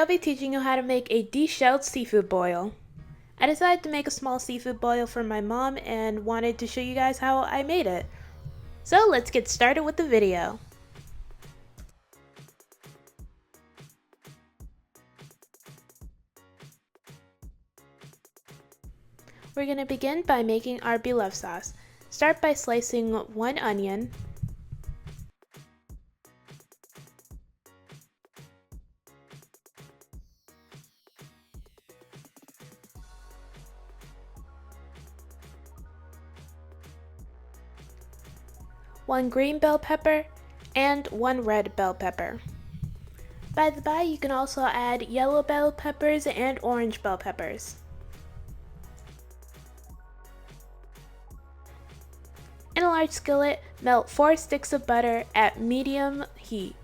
I'll be teaching you how to make a deshelled seafood boil. I decided to make a small seafood boil for my mom and wanted to show you guys how I made it. So let's get started with the video. We're going to begin by making our Blvd sauce. Start by slicing 1 onion, one green bell pepper, and 1 red bell pepper. By the by, you can also add yellow bell peppers and orange bell peppers. In a large skillet, melt 4 sticks of butter at medium heat.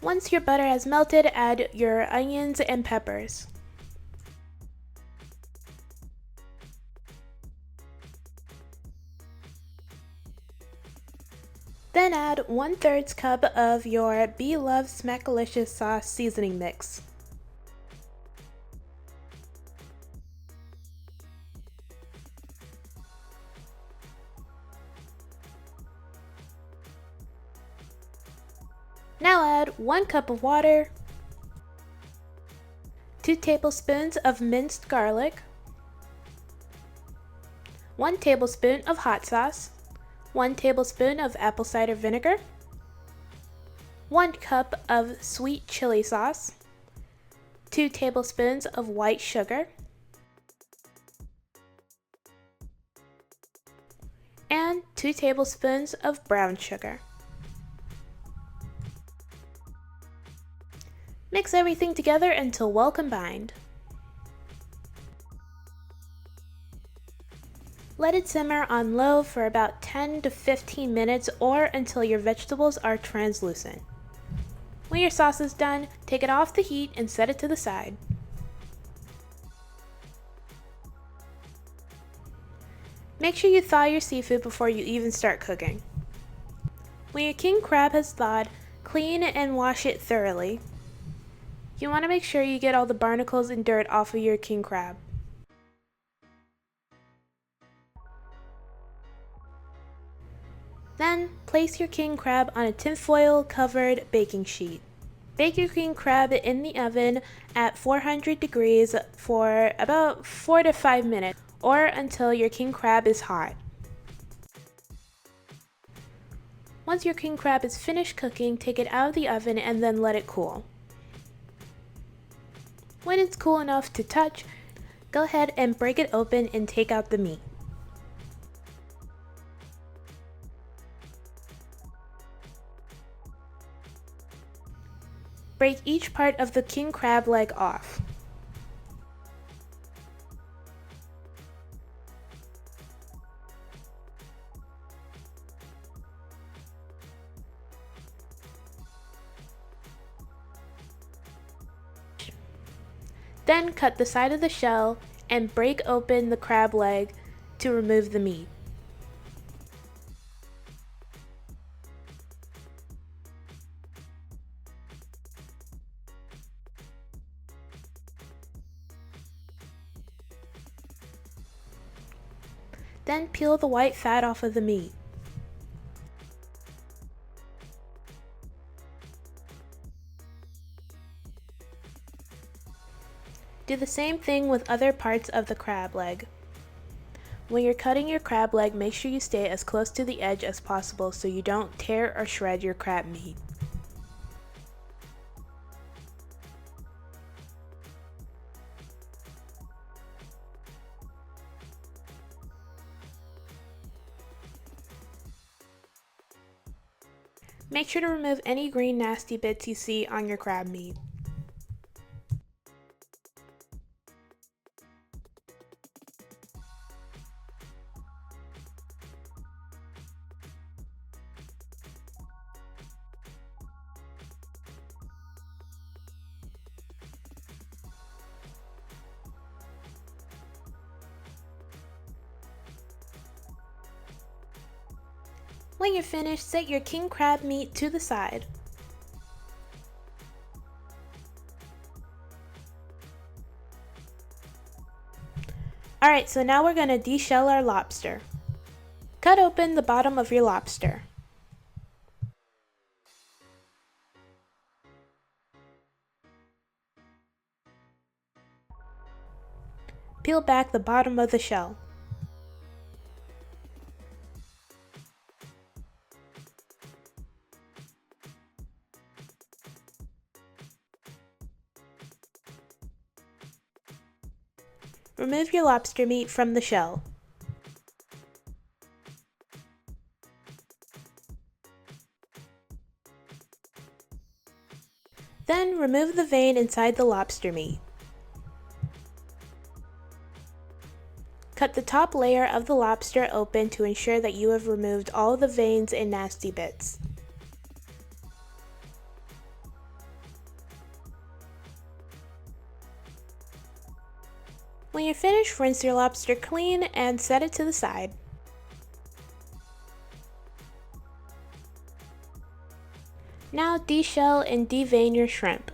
Once your butter has melted, add your onions and peppers. Then add 1/3 cup of your Blvd Smackalicious sauce seasoning mix. Now add 1 cup of water, 2 tablespoons of minced garlic, 1 tablespoon of hot sauce, 1 tablespoon of apple cider vinegar, 1 cup of sweet chili sauce, 2 tablespoons of white sugar, and 2 tablespoons of brown sugar. Mix everything together until well combined. Let it simmer on low for about 10 to 15 minutes or until your vegetables are translucent. When your sauce is done, take it off the heat and set it to the side. Make sure you thaw your seafood before you even start cooking. When your king crab has thawed, clean and wash it thoroughly. You want to make sure you get all the barnacles and dirt off of your king crab. Then, place your king crab on a tinfoil covered baking sheet. Bake your king crab in the oven at 400 degrees for about 4 to 5 minutes or until your king crab is hot. Once your king crab is finished cooking, take it out of the oven and then let it cool. When it's cool enough to touch, go ahead and break it open and take out the meat. Break each part of the king crab leg off. Then cut the side of the shell and break open the crab leg to remove the meat. Then peel the white fat off of the meat. Do the same thing with other parts of the crab leg. When you're cutting your crab leg, make sure you stay as close to the edge as possible so you don't tear or shred your crab meat. Make sure to remove any green nasty bits you see on your crab meat. When you're finished, set your king crab meat to the side. Alright, so now we're going to deshell our lobster. Cut open the bottom of your lobster. Peel back the bottom of the shell. Remove your lobster meat from the shell. Then remove the vein inside the lobster meat. Cut the top layer of the lobster open to ensure that you have removed all the veins and nasty bits. When you're finished, rinse your lobster clean and set it to the side. Now deshell and devein your shrimp.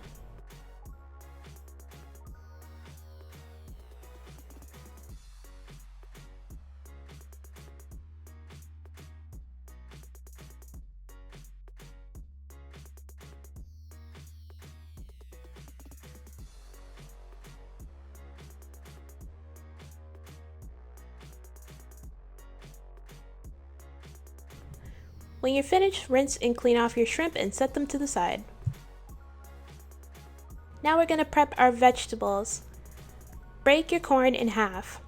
When you're finished, rinse and clean off your shrimp and set them to the side. Now we're going to prep our vegetables. Break your corn in half.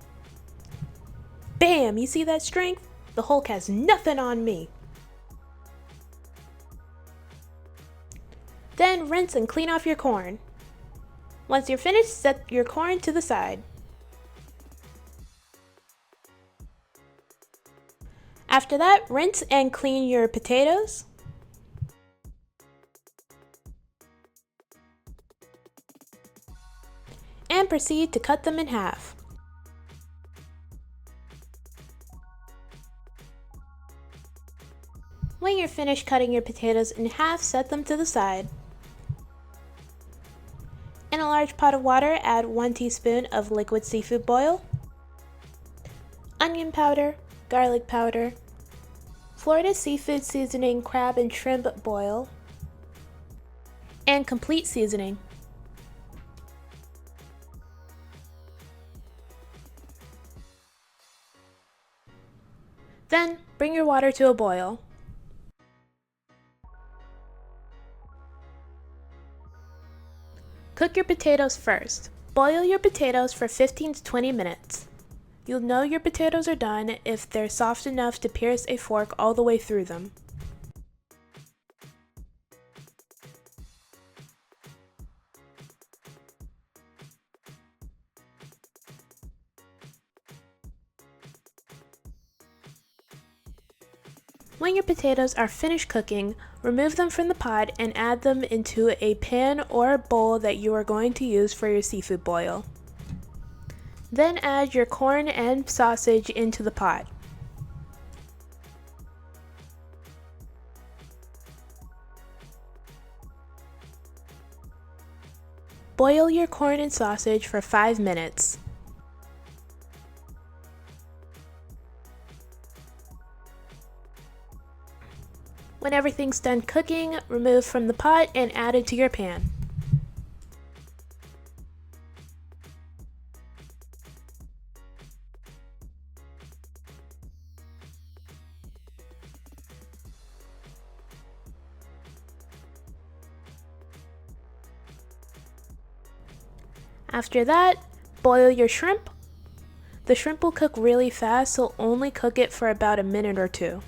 Bam! You see that strength? The Hulk has nothing on me. Then rinse and clean off your corn. Once you're finished, set your corn to the side. After that, rinse and clean your potatoes. And proceed to cut them in half. When you're finished cutting your potatoes in half, set them to the side. In a large pot of water, add 1 teaspoon of liquid seafood boil, onion powder, garlic powder, Florida seafood seasoning crab and shrimp boil, and complete seasoning. Then bring your water to a boil. Cook your potatoes first. Boil your potatoes for 15 to 20 minutes. You'll know your potatoes are done if they're soft enough to pierce a fork all the way through them. When your potatoes are finished cooking, remove them from the pot and add them into a pan or bowl that you are going to use for your seafood boil. Then add your corn and sausage into the pot. Boil your corn and sausage for 5 minutes. When everything's done cooking, remove from the pot and add it to your pan. After that, boil your shrimp. The shrimp will cook really fast, so only cook it for about a minute or two.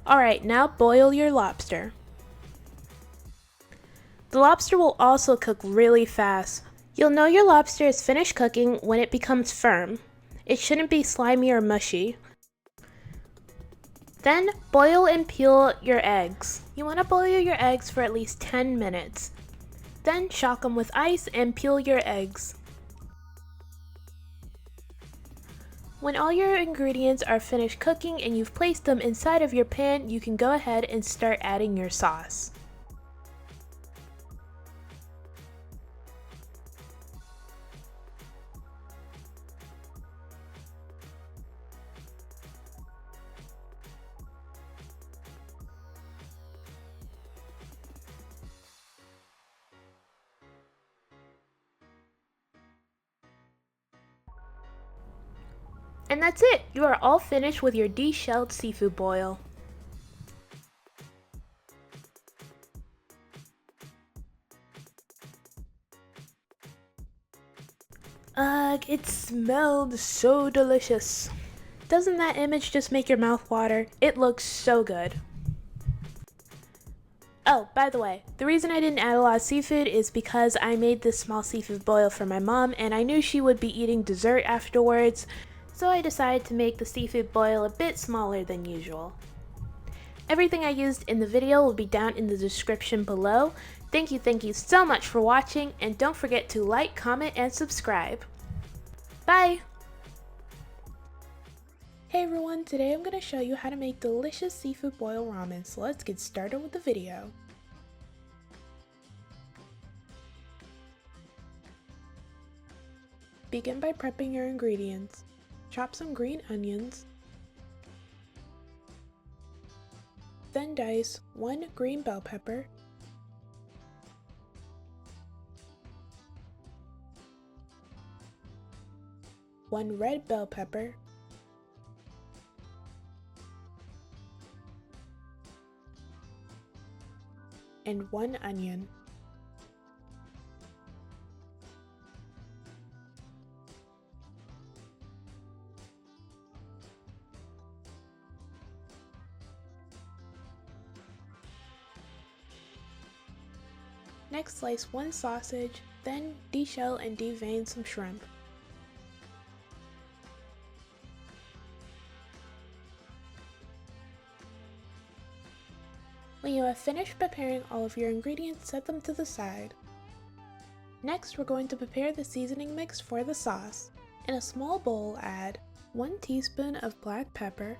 Alright, now boil your lobster. The lobster will also cook really fast. You'll know your lobster is finished cooking when it becomes firm. It shouldn't be slimy or mushy. Then boil and peel your eggs. You want to boil your eggs for at least 10 minutes. Then shock them with ice and peel your eggs. When all your ingredients are finished cooking and you've placed them inside of your pan, you can go ahead and start adding your sauce. And that's it! You are all finished with your deshelled seafood boil. Ugh, it smelled so delicious. Doesn't that image just make your mouth water? It looks so good. Oh, by the way, the reason I didn't add a lot of seafood is because I made this small seafood boil for my mom and I knew she would be eating dessert afterwards, so I decided to make the seafood boil a bit smaller than usual. Everything I used in the video will be down in the description below. Thank you so much for watching, and don't forget to like, comment, and subscribe. Bye! Hey everyone, today I'm going to show you how to make delicious seafood boil ramen, so let's get started with the video. Begin by prepping your ingredients. Chop some green onions, then dice 1 green bell pepper, 1 red bell pepper, and 1 onion. Next, slice 1 sausage, then deshell and devein some shrimp. When you have finished preparing all of your ingredients, set them to the side. Next, we're going to prepare the seasoning mix for the sauce. In a small bowl, add 1 teaspoon of black pepper,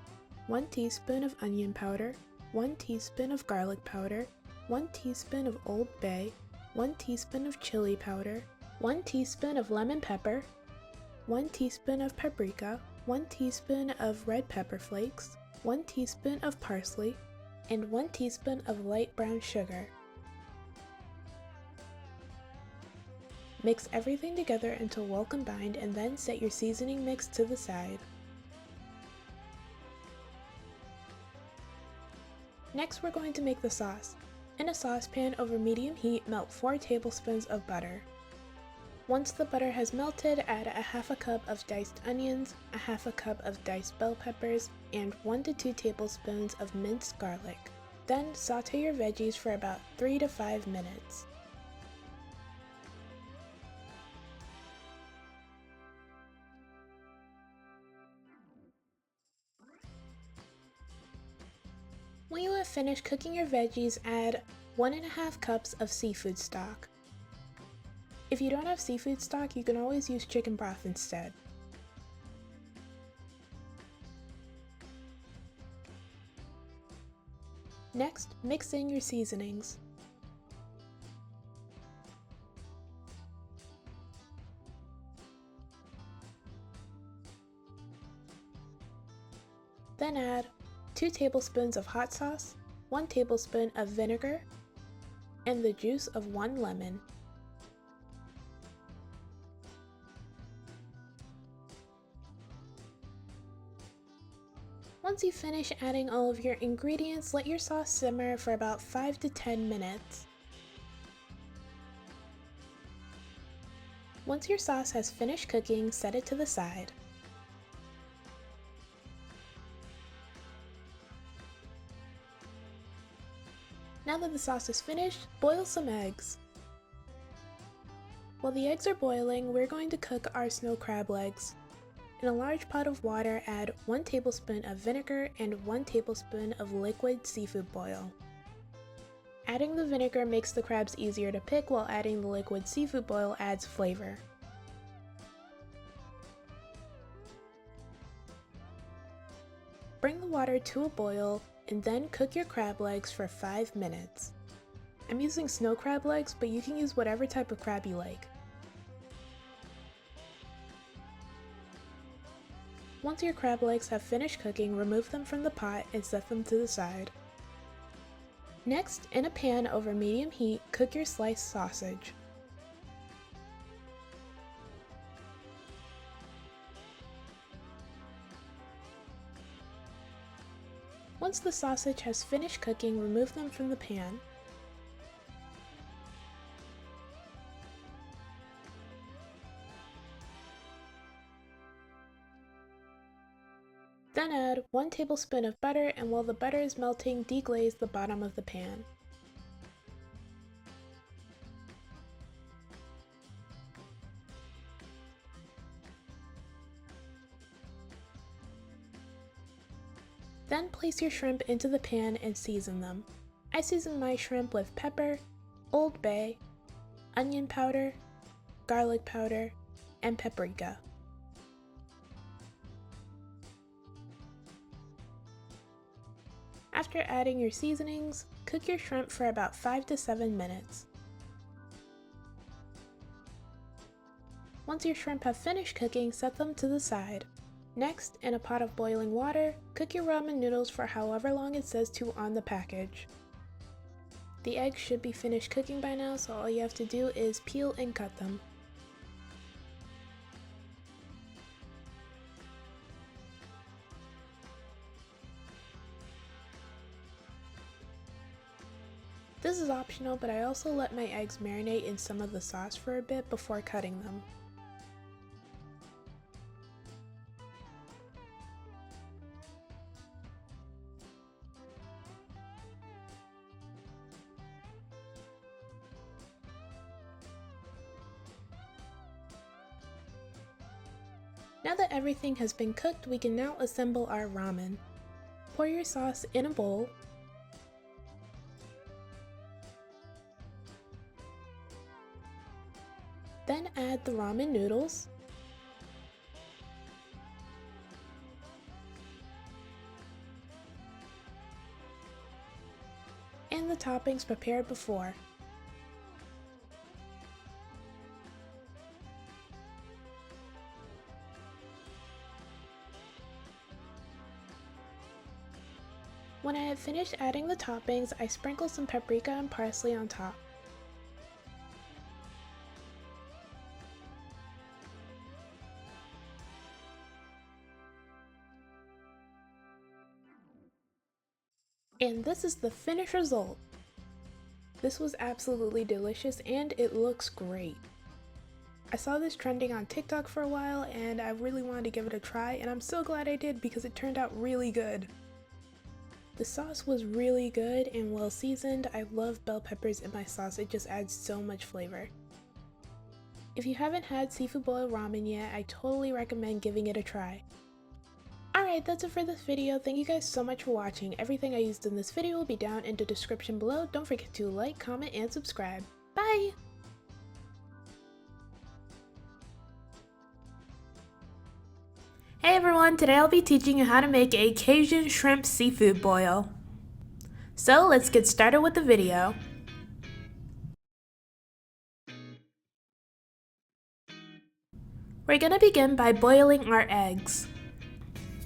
1 teaspoon of onion powder, 1 teaspoon of garlic powder, 1 teaspoon of Old Bay, 1 teaspoon of chili powder, 1 teaspoon of lemon pepper, 1 teaspoon of paprika, 1 teaspoon of red pepper flakes, 1 teaspoon of parsley, and 1 teaspoon of light brown sugar. Mix everything together until well combined and then set your seasoning mix to the side. Next, we're going to make the sauce. In a saucepan over medium heat, melt 4 tablespoons of butter. Once the butter has melted, add a half a cup of diced onions, a half a cup of diced bell peppers, and 1 to 2 tablespoons of minced garlic. Then saute your veggies for about 3 to 5 minutes. When you have finished cooking your veggies, add 1.5 cups of seafood stock. If you don't have seafood stock, you can always use chicken broth instead. Next, mix in your seasonings. Then add 2 tablespoons of hot sauce, 1 tablespoon of vinegar, and the juice of 1 lemon. Once you finish adding all of your ingredients, let your sauce simmer for about 5 to 10 minutes. Once your sauce has finished cooking, set it to the side. Now that the sauce is finished, boil some eggs. While the eggs are boiling, we're going to cook our snow crab legs. In a large pot of water, add 1 tablespoon of vinegar and 1 tablespoon of liquid seafood boil. Adding the vinegar makes the crabs easier to pick, while adding the liquid seafood boil adds flavor. Bring the water to a boil and then cook your crab legs for 5 minutes. I'm using snow crab legs, but you can use whatever type of crab you like. Once your crab legs have finished cooking, remove them from the pot and set them to the side. Next, in a pan over medium heat, cook your sliced sausage. Once the sausage has finished cooking, remove them from the pan. Then add 1 tablespoon of butter, and while the butter is melting, deglaze the bottom of the pan. Then place your shrimp into the pan and season them. I season my shrimp with pepper, Old Bay, onion powder, garlic powder, and paprika. After adding your seasonings, cook your shrimp for about 5 to 7 minutes. Once your shrimp have finished cooking, set them to the side. Next, in a pot of boiling water, cook your ramen noodles for however long it says to on the package. The eggs should be finished cooking by now, so all you have to do is peel and cut them. This is optional, but I also let my eggs marinate in some of the sauce for a bit before cutting them. Now that everything has been cooked, we can now assemble our ramen. Pour your sauce in a bowl. Then add the ramen noodles, and the toppings prepared before. When I have finished adding the toppings, I sprinkle some paprika and parsley on top. And this is the finished result. This was absolutely delicious and it looks great. I saw this trending on TikTok for a while and I really wanted to give it a try, and I'm so glad I did because it turned out really good. The sauce was really good and well seasoned. I love bell peppers in my sauce, it just adds so much flavor. If you haven't had seafood boil ramen yet, I totally recommend giving it a try. Alright, that's it for this video. Thank you guys so much for watching. Everything I used in this video will be down in the description below. Don't forget to like, comment, and subscribe. Bye! Hey everyone, today I'll be teaching you how to make a Cajun shrimp seafood boil. So let's get started with the video. We're gonna begin by boiling our eggs.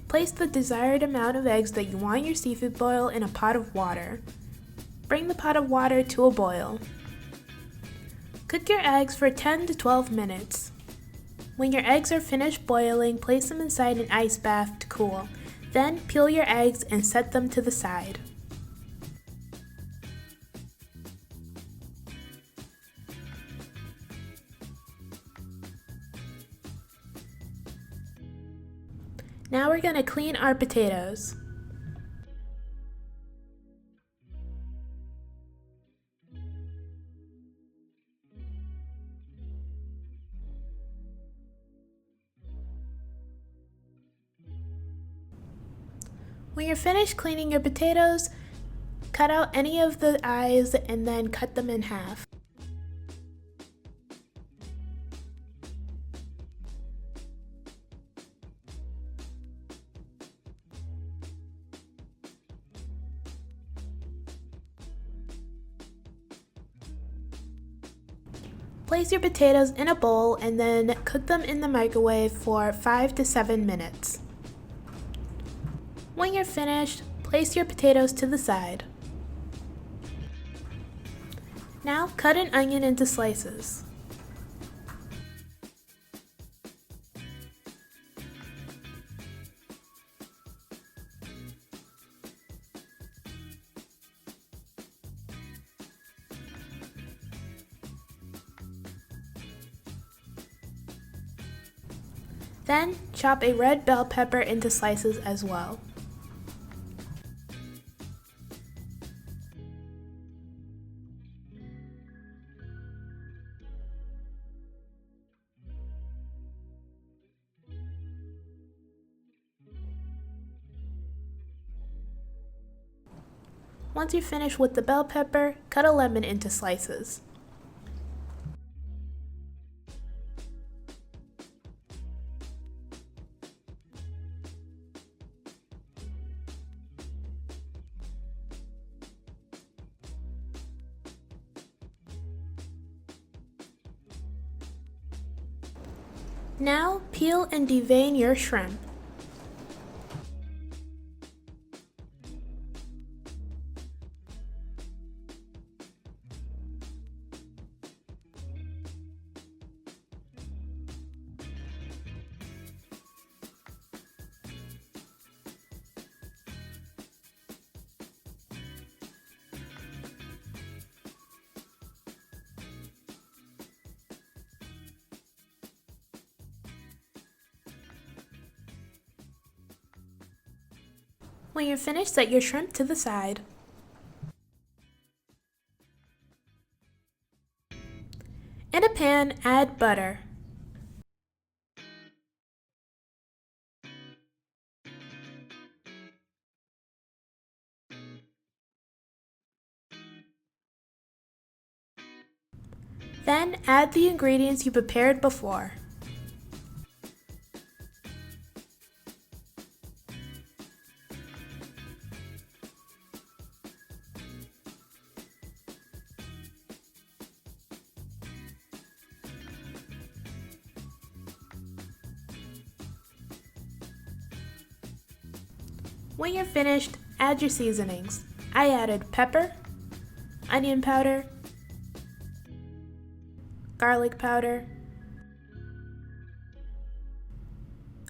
Place the desired amount of eggs that you want your seafood boil in a pot of water. Bring the pot of water to a boil. Cook your eggs for 10 to 12 minutes. When your eggs are finished boiling, place them inside an ice bath to cool. Then peel your eggs and set them to the side. Now we're gonna clean our potatoes. When you're finished cleaning your potatoes, cut out any of the eyes and then cut them in half. Place your potatoes in a bowl and then cook them in the microwave for 5 to 7 minutes. When you're finished, place your potatoes to the side. Now cut an onion into slices. Then, chop a red bell pepper into slices as well. Once you're finished with the bell pepper, cut a lemon into slices. Now, peel and devein your shrimp. When you're finished, set your shrimp to the side. In a pan, add butter. Then add the ingredients you prepared before. When you're finished, add your seasonings. I added pepper, onion powder, garlic powder,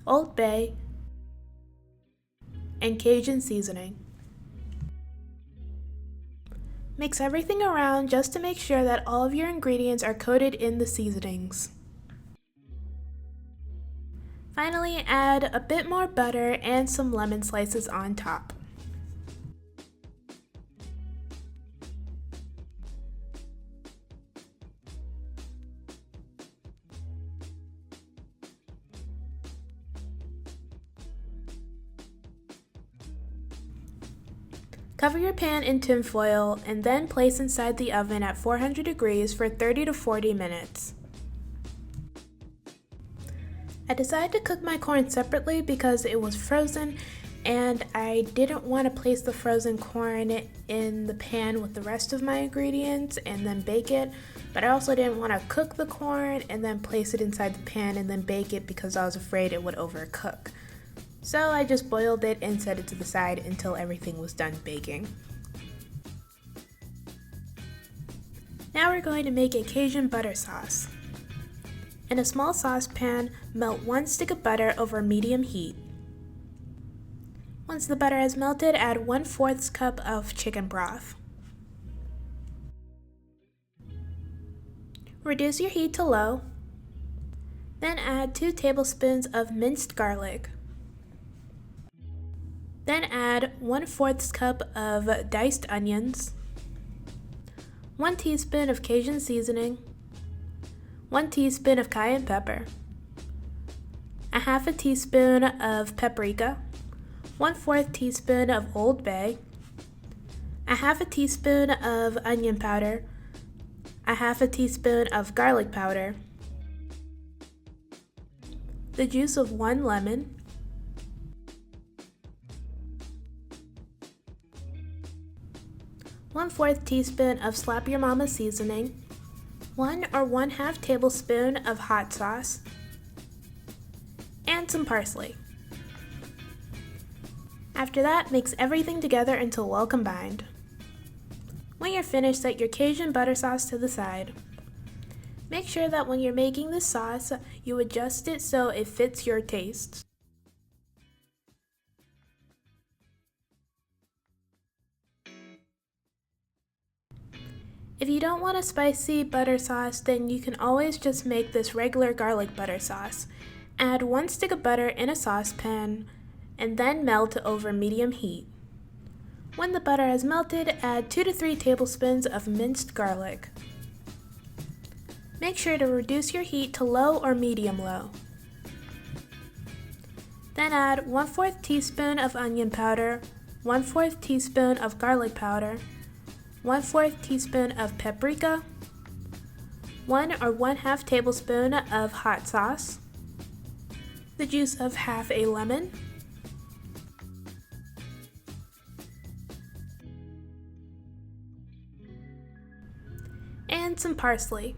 Old Bay, and Cajun seasoning. Mix everything around just to make sure that all of your ingredients are coated in the seasonings. Finally, add a bit more butter and some lemon slices on top. Cover your pan in tin foil and then place inside the oven at 400 degrees for 30 to 40 minutes. I decided to cook my corn separately because it was frozen and I didn't want to place the frozen corn in the pan with the rest of my ingredients and then bake it, but I also didn't want to cook the corn and then place it inside the pan and then bake it because I was afraid it would overcook. So I just boiled it and set it to the side until everything was done baking. Now we're going to make a Cajun butter sauce. In a small saucepan, melt 1 stick of butter over medium heat. Once the butter has melted, add 1/4 cup of chicken broth. Reduce your heat to low. Then add 2 tablespoons of minced garlic. Then add 1/4 cup of diced onions, 1 teaspoon of Cajun seasoning, 1 teaspoon of cayenne pepper, 1/2 teaspoon of paprika, 1/4 teaspoon of Old Bay, a half a teaspoon of onion powder, a half a teaspoon of garlic powder, the juice of 1 lemon, one-fourth teaspoon of Slap Your Mama seasoning, 1 or 1/2 tablespoon of hot sauce, and some parsley. After that, mix everything together until well combined. When you're finished, set your Cajun butter sauce to the side. Make sure that when you're making this sauce, you adjust it so it fits your taste. If you don't want a spicy butter sauce, then you can always just make this regular garlic butter sauce. Add 1 stick of butter in a saucepan and then melt over medium heat. When the butter has melted, add 2 to 3 tablespoons of minced garlic. Make sure to reduce your heat to low or medium low. Then add 1/4 teaspoon of onion powder, 1/4 teaspoon of garlic powder, 1/4 teaspoon of paprika, 1 or 1/2 tablespoon of hot sauce, the juice of half a lemon, and some parsley.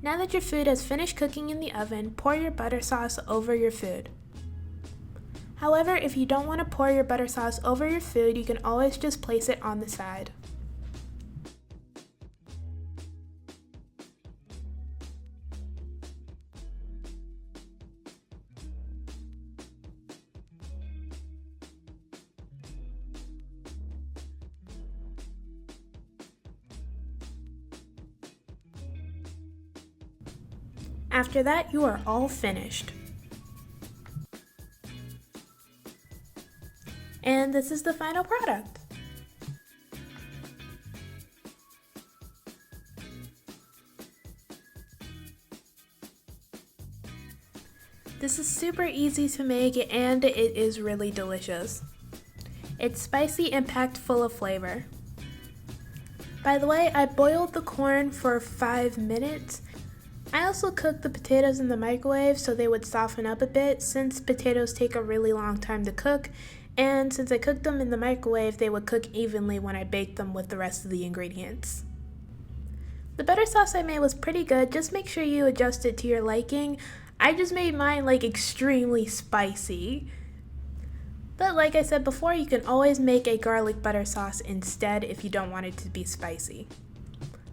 Now that your food has finished cooking in the oven, pour your butter sauce over your food. However, if you don't want to pour your butter sauce over your food, you can always just place it on the side. After that, you are all finished. And this is the final product. This is super easy to make and it is really delicious. It's spicy and packed full of flavor. By the way, I boiled the corn for 5 minutes. I also cooked the potatoes in the microwave so they would soften up a bit, since potatoes take a really long time to cook, and since I cooked them in the microwave, they would cook evenly when I baked them with the rest of the ingredients. The butter sauce I made was pretty good. Just make sure you adjust it to your liking. I just made mine like extremely spicy. But like I said before, you can always make a garlic butter sauce instead if you don't want it to be spicy.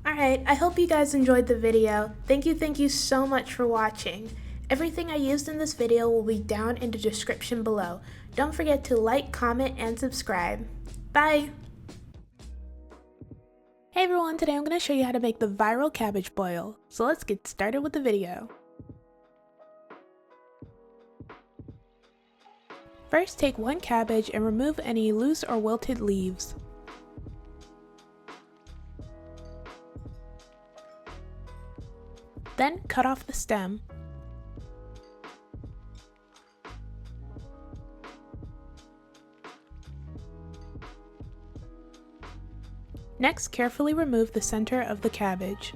Alright, I hope you guys enjoyed the video. Thank you so much for watching. Everything I used in this video will be down in the description below. Don't forget to like, comment, and subscribe. Bye! Hey everyone, today I'm going to show you how to make the viral cabbage boil. So let's get started with the video. First, take 1 cabbage and remove any loose or wilted leaves. Then cut off the stem. Next, carefully remove the center of the cabbage.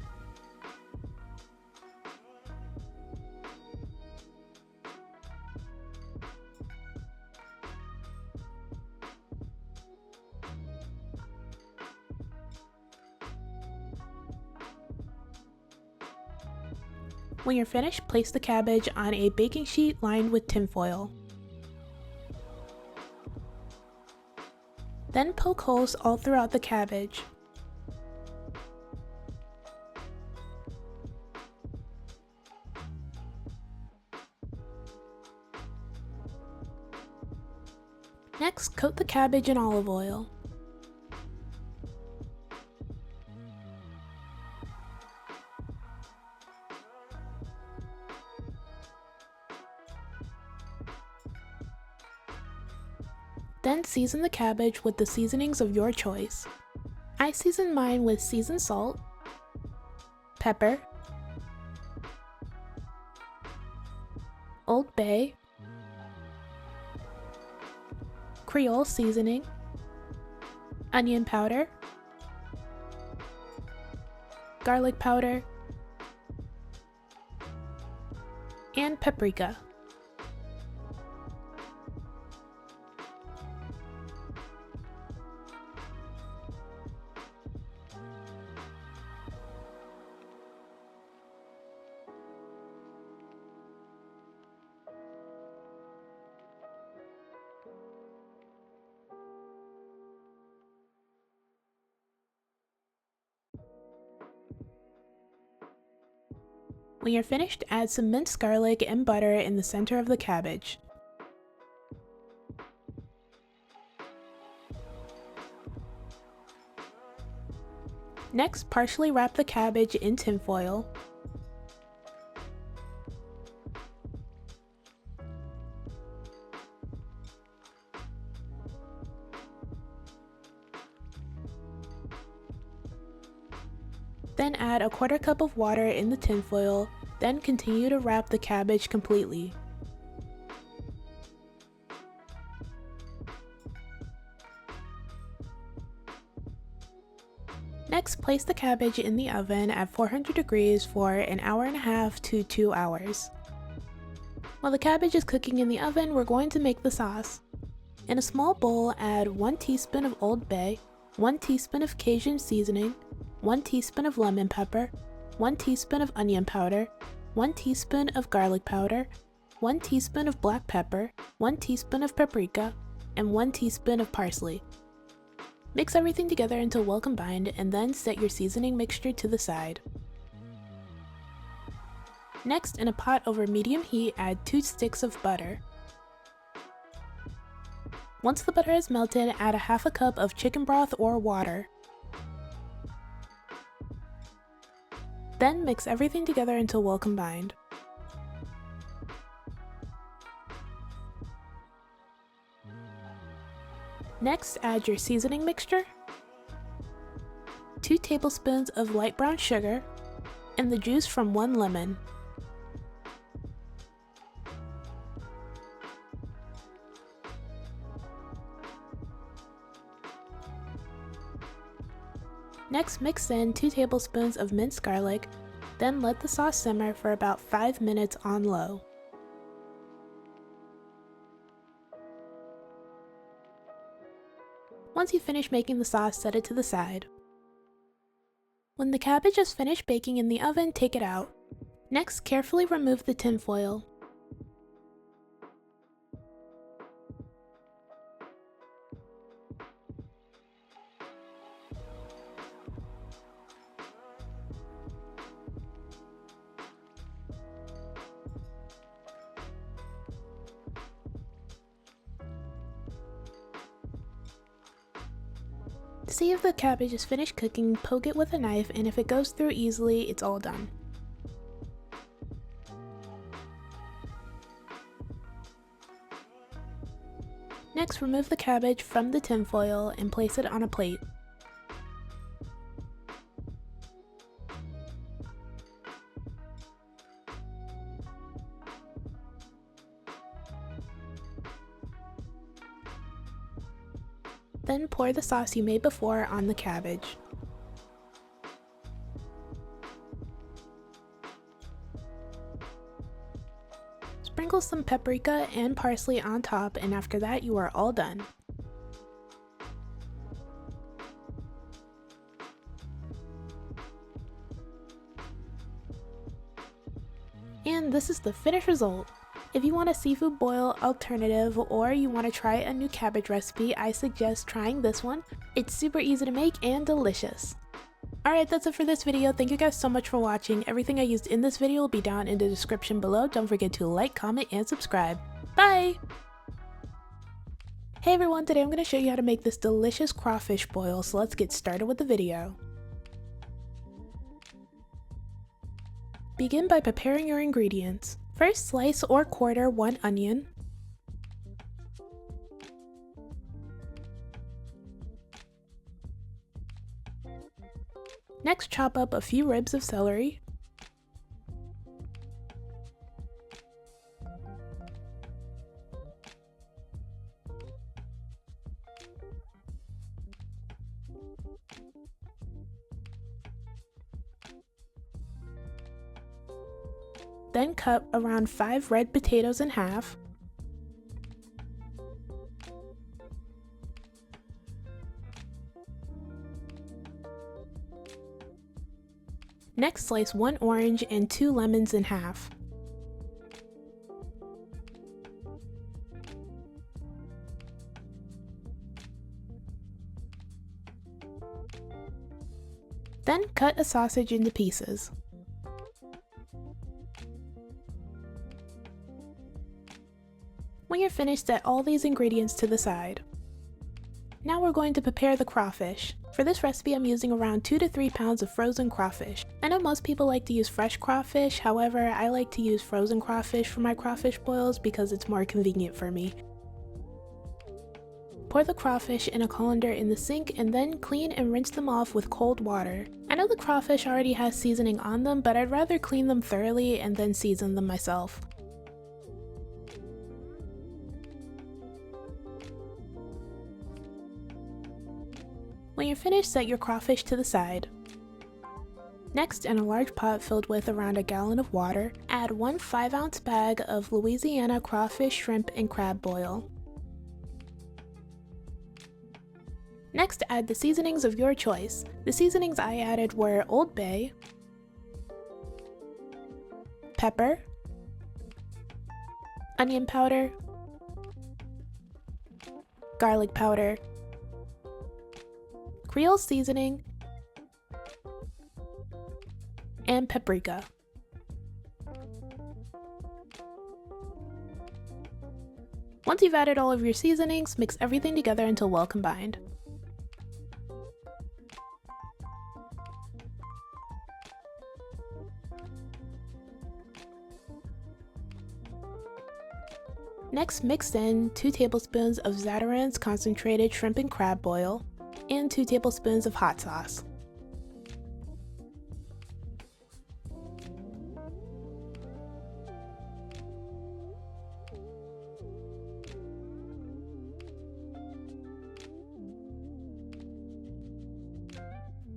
When you're finished, place the cabbage on a baking sheet lined with tinfoil. Then poke holes all throughout the cabbage. Next, coat the cabbage in olive oil. Then season the cabbage with the seasonings of your choice. I seasoned mine with seasoned salt, pepper, Old Bay, Creole seasoning, onion powder, garlic powder, and paprika. When you're finished, add some minced garlic and butter in the center of the cabbage. Next, partially wrap the cabbage in tinfoil. Then add a 1/4 cup of water in the tinfoil, then continue to wrap the cabbage completely. Next, place the cabbage in the oven at 400 degrees for an hour and a half to 2 hours. While the cabbage is cooking in the oven, we're going to make the sauce. In a small bowl, add 1 teaspoon of Old Bay, 1 teaspoon of Cajun seasoning, 1 teaspoon of lemon pepper, 1 teaspoon of onion powder, 1 teaspoon of garlic powder, 1 teaspoon of black pepper, 1 teaspoon of paprika, and 1 teaspoon of parsley. Mix everything together until well combined, and then set your seasoning mixture to the side. Next, in a pot over medium heat, add 2 sticks of butter. Once the butter is melted, add a 1/2 cup of chicken broth or water. Then mix everything together until well combined. Next, add your seasoning mixture, 2 tablespoons of light brown sugar, and the juice from 1 lemon. Next, mix in 2 tablespoons of minced garlic, then let the sauce simmer for about 5 minutes on low. Once you finish making the sauce, set it to the side. When the cabbage is finished baking in the oven, take it out. Next, carefully remove the tinfoil. To see if the cabbage is finished cooking, poke it with a knife, and if it goes through easily, it's all done. Next, remove the cabbage from the tinfoil and place it on a plate. Then pour the sauce you made before on the cabbage. Sprinkle some paprika and parsley on top, and after that you are all done. And this is the finished result. If you want a seafood boil alternative or you want to try a new cabbage recipe, I suggest trying this one. It's super easy to make and delicious. Alright, that's it for this video. Thank you guys so much for watching. Everything I used in this video will be down in the description below. Don't forget to like, comment, and subscribe. Bye! Hey everyone, today I'm going to show you how to make this delicious crawfish boil, so let's get started with the video. Begin by preparing your ingredients. First, slice or quarter 1 onion. Next, chop up a few ribs of celery. Then cut around 5 red potatoes in half. Next, slice 1 orange and 2 lemons in half. Then cut a sausage into pieces. When you're finished, set all these ingredients to the side. Now we're going to prepare the crawfish. For this recipe, I'm using around 2 to 3 pounds of frozen crawfish. I know most people like to use fresh crawfish, however, I like to use frozen crawfish for my crawfish boils because it's more convenient for me. Pour the crawfish in a colander in the sink and then clean and rinse them off with cold water. I know the crawfish already has seasoning on them, but I'd rather clean them thoroughly and then season them myself. When you're finished, set your crawfish to the side. Next, in a large pot filled with around a gallon of water, add 1 5-ounce bag of Louisiana crawfish, shrimp, and crab boil. Next, add the seasonings of your choice. The seasonings I added were Old Bay, pepper, onion powder, garlic powder, Creole seasoning, and paprika. Once you've added all of your seasonings, mix everything together until well combined. Next, mix in 2 tablespoons of Zatarain's concentrated shrimp and crab boil, and 2 tablespoons of hot sauce.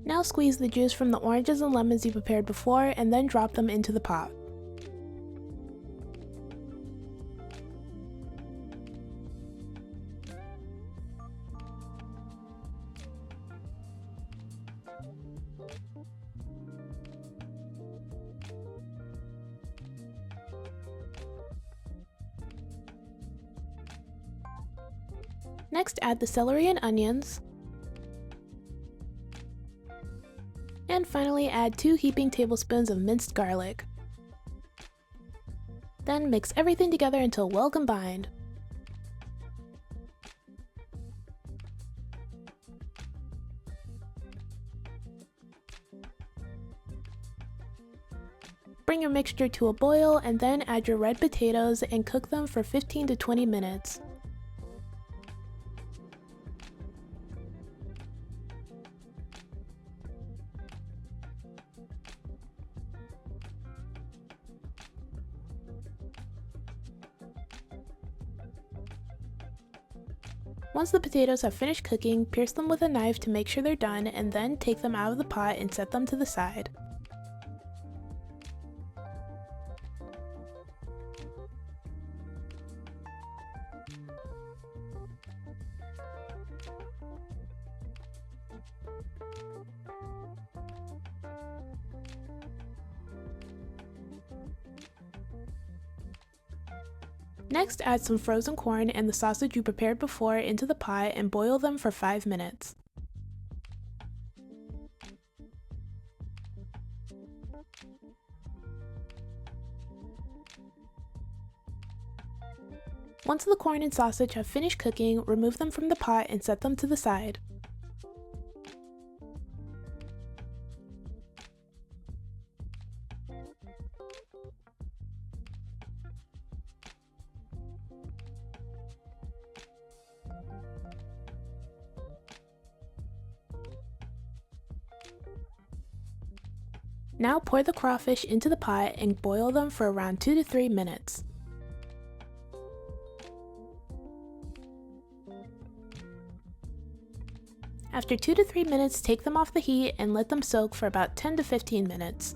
Now squeeze the juice from the oranges and lemons you prepared before and then drop them into the pot. Next, add the celery and onions. And finally, add 2 heaping tablespoons of minced garlic. Then mix everything together until well combined. Bring your mixture to a boil and then add your red potatoes and cook them for 15 to 20 minutes. Once the potatoes have finished cooking, pierce them with a knife to make sure they're done and then take them out of the pot and set them to the side. Next, add some frozen corn and the sausage you prepared before into the pot and boil them for 5 minutes. Once the corn and sausage have finished cooking, remove them from the pot and set them to the side. Now pour the crawfish into the pot and boil them for around 2 to 3 minutes. After 2 to 3 minutes, take them off the heat and let them soak for about 10 to 15 minutes.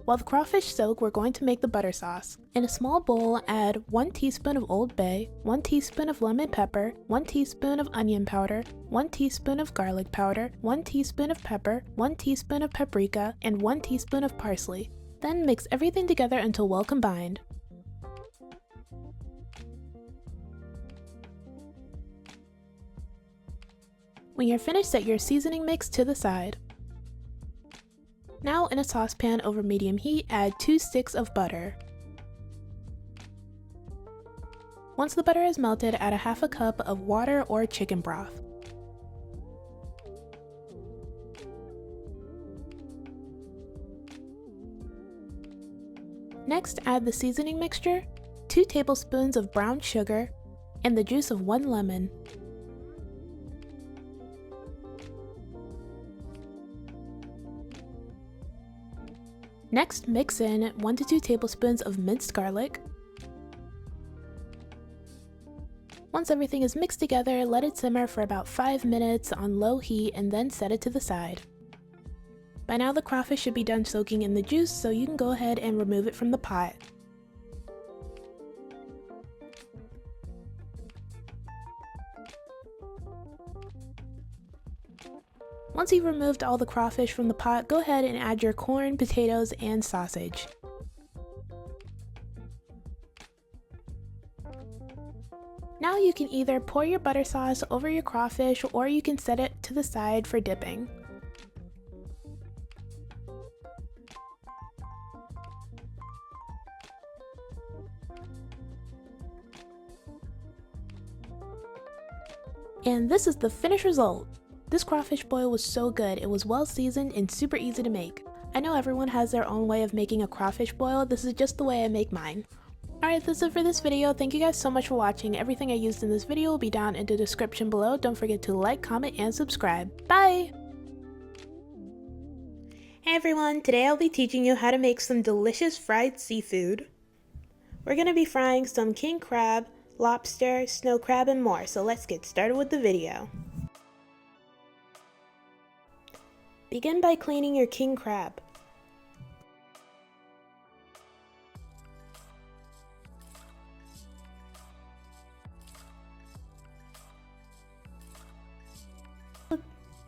While the crawfish soak, we're going to make the butter sauce. In a small bowl, add 1 teaspoon of Old Bay, 1 teaspoon of lemon pepper, 1 teaspoon of onion powder, 1 teaspoon of garlic powder, 1 teaspoon of pepper, 1 teaspoon of paprika, and 1 teaspoon of parsley. Then mix everything together until well combined. When you're finished, set your seasoning mix to the side. Now in a saucepan over medium heat, add 2 sticks of butter. Once the butter is melted, add a half a cup of water or chicken broth. Next, add the seasoning mixture, 2 tablespoons of brown sugar, and the juice of 1 lemon. Next, mix in 1 to 2 tablespoons of minced garlic. Once everything is mixed together, let it simmer for about 5 minutes on low heat and then set it to the side. By now the crawfish should be done soaking in the juice, so you can go ahead and remove it from the pot. Once you've removed all the crawfish from the pot, go ahead and add your corn, potatoes, and sausage. Now you can either pour your butter sauce over your crawfish or you can set it to the side for dipping. And this is the finished result. This crawfish boil was so good. It was well seasoned and super easy to make. I know everyone has their own way of making a crawfish boil. This is just the way I make mine. Alright, that's it for this video. Thank you guys so much for watching. Everything I used in this video will be down in the description below. Don't forget to like, comment, and subscribe. Bye! Hey everyone, today I'll be teaching you how to make some delicious fried seafood. We're going to be frying some king crab, lobster, snow crab, and more, so let's get started with the video. Begin by cleaning your king crab.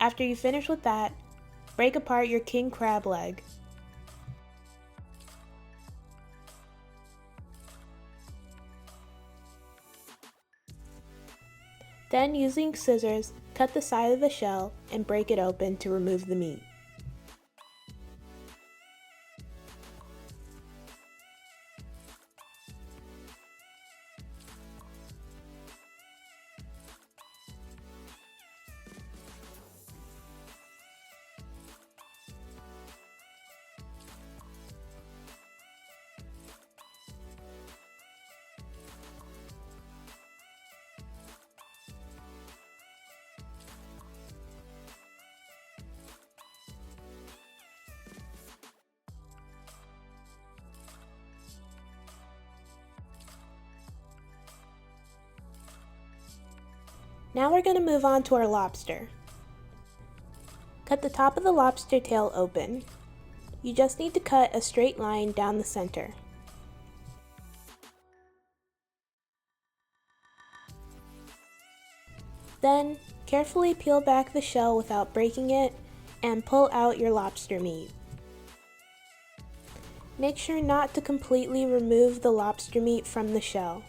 After you finish with that, break apart your king crab leg. Then, using scissors, cut the side of the shell and break it open to remove the meat. Now we're going to move on to our lobster. Cut the top of the lobster tail open. You just need to cut a straight line down the center. Then, carefully peel back the shell without breaking it and pull out your lobster meat. Make sure not to completely remove the lobster meat from the shell.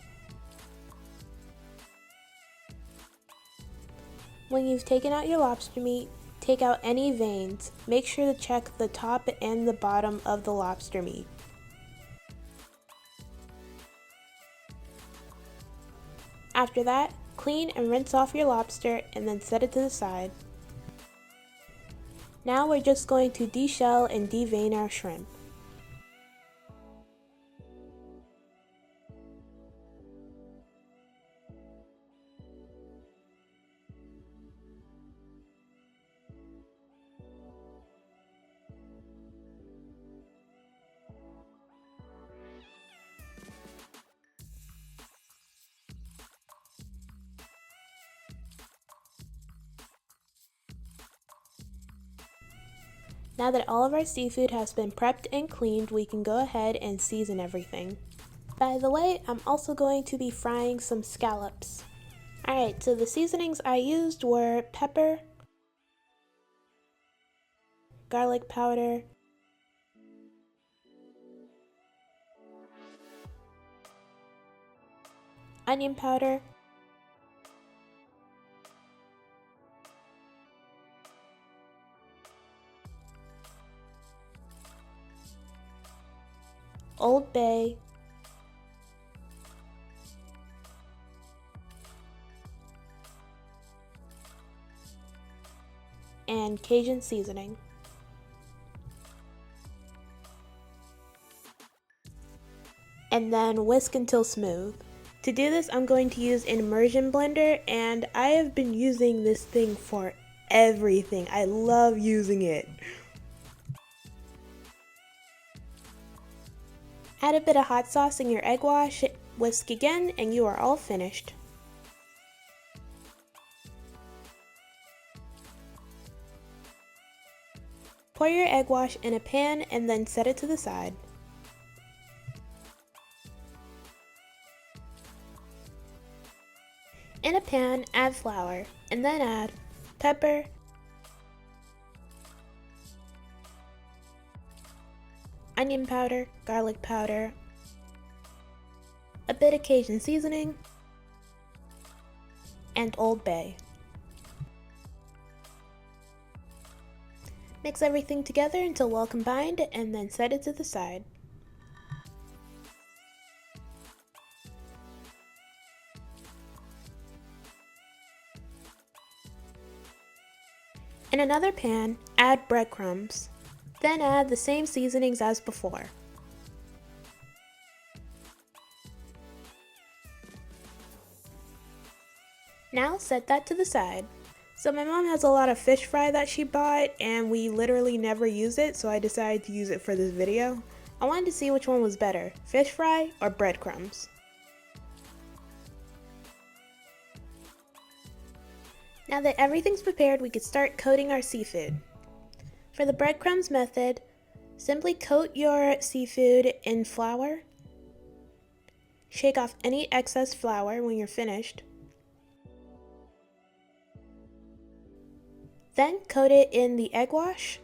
When you've taken out your lobster meat, take out any veins. Make sure to check the top and the bottom of the lobster meat. After that, clean and rinse off your lobster and then set it to the side. Now we're just going to deshell and devein our shrimp. Now that all of our seafood has been prepped and cleaned, we can go ahead and season everything. By the way, I'm also going to be frying some scallops. Alright, so the seasonings I used were pepper, garlic powder, onion powder, Old Bay, and Cajun seasoning. And then whisk until smooth. To do this, I'm going to use an immersion blender, and I have been using this thing for everything. I love using it. Add a bit of hot sauce in your egg wash, whisk again, and you are all finished. Pour your egg wash in a pan and then set it to the side. In a pan, add flour, and then add pepper, onion powder, garlic powder, a bit of Cajun seasoning, and Old Bay. Mix everything together until well combined and then set it to the side. In another pan, add breadcrumbs. Then add the same seasonings as before. Now set that to the side. So my mom has a lot of fish fry that she bought, and we literally never use it, so I decided to use it for this video. I wanted to see which one was better, fish fry or breadcrumbs. Now that everything's prepared, we can start coating our seafood. For the breadcrumbs method, simply coat your seafood in flour. Shake off any excess flour when you're finished. Then coat it in the egg wash.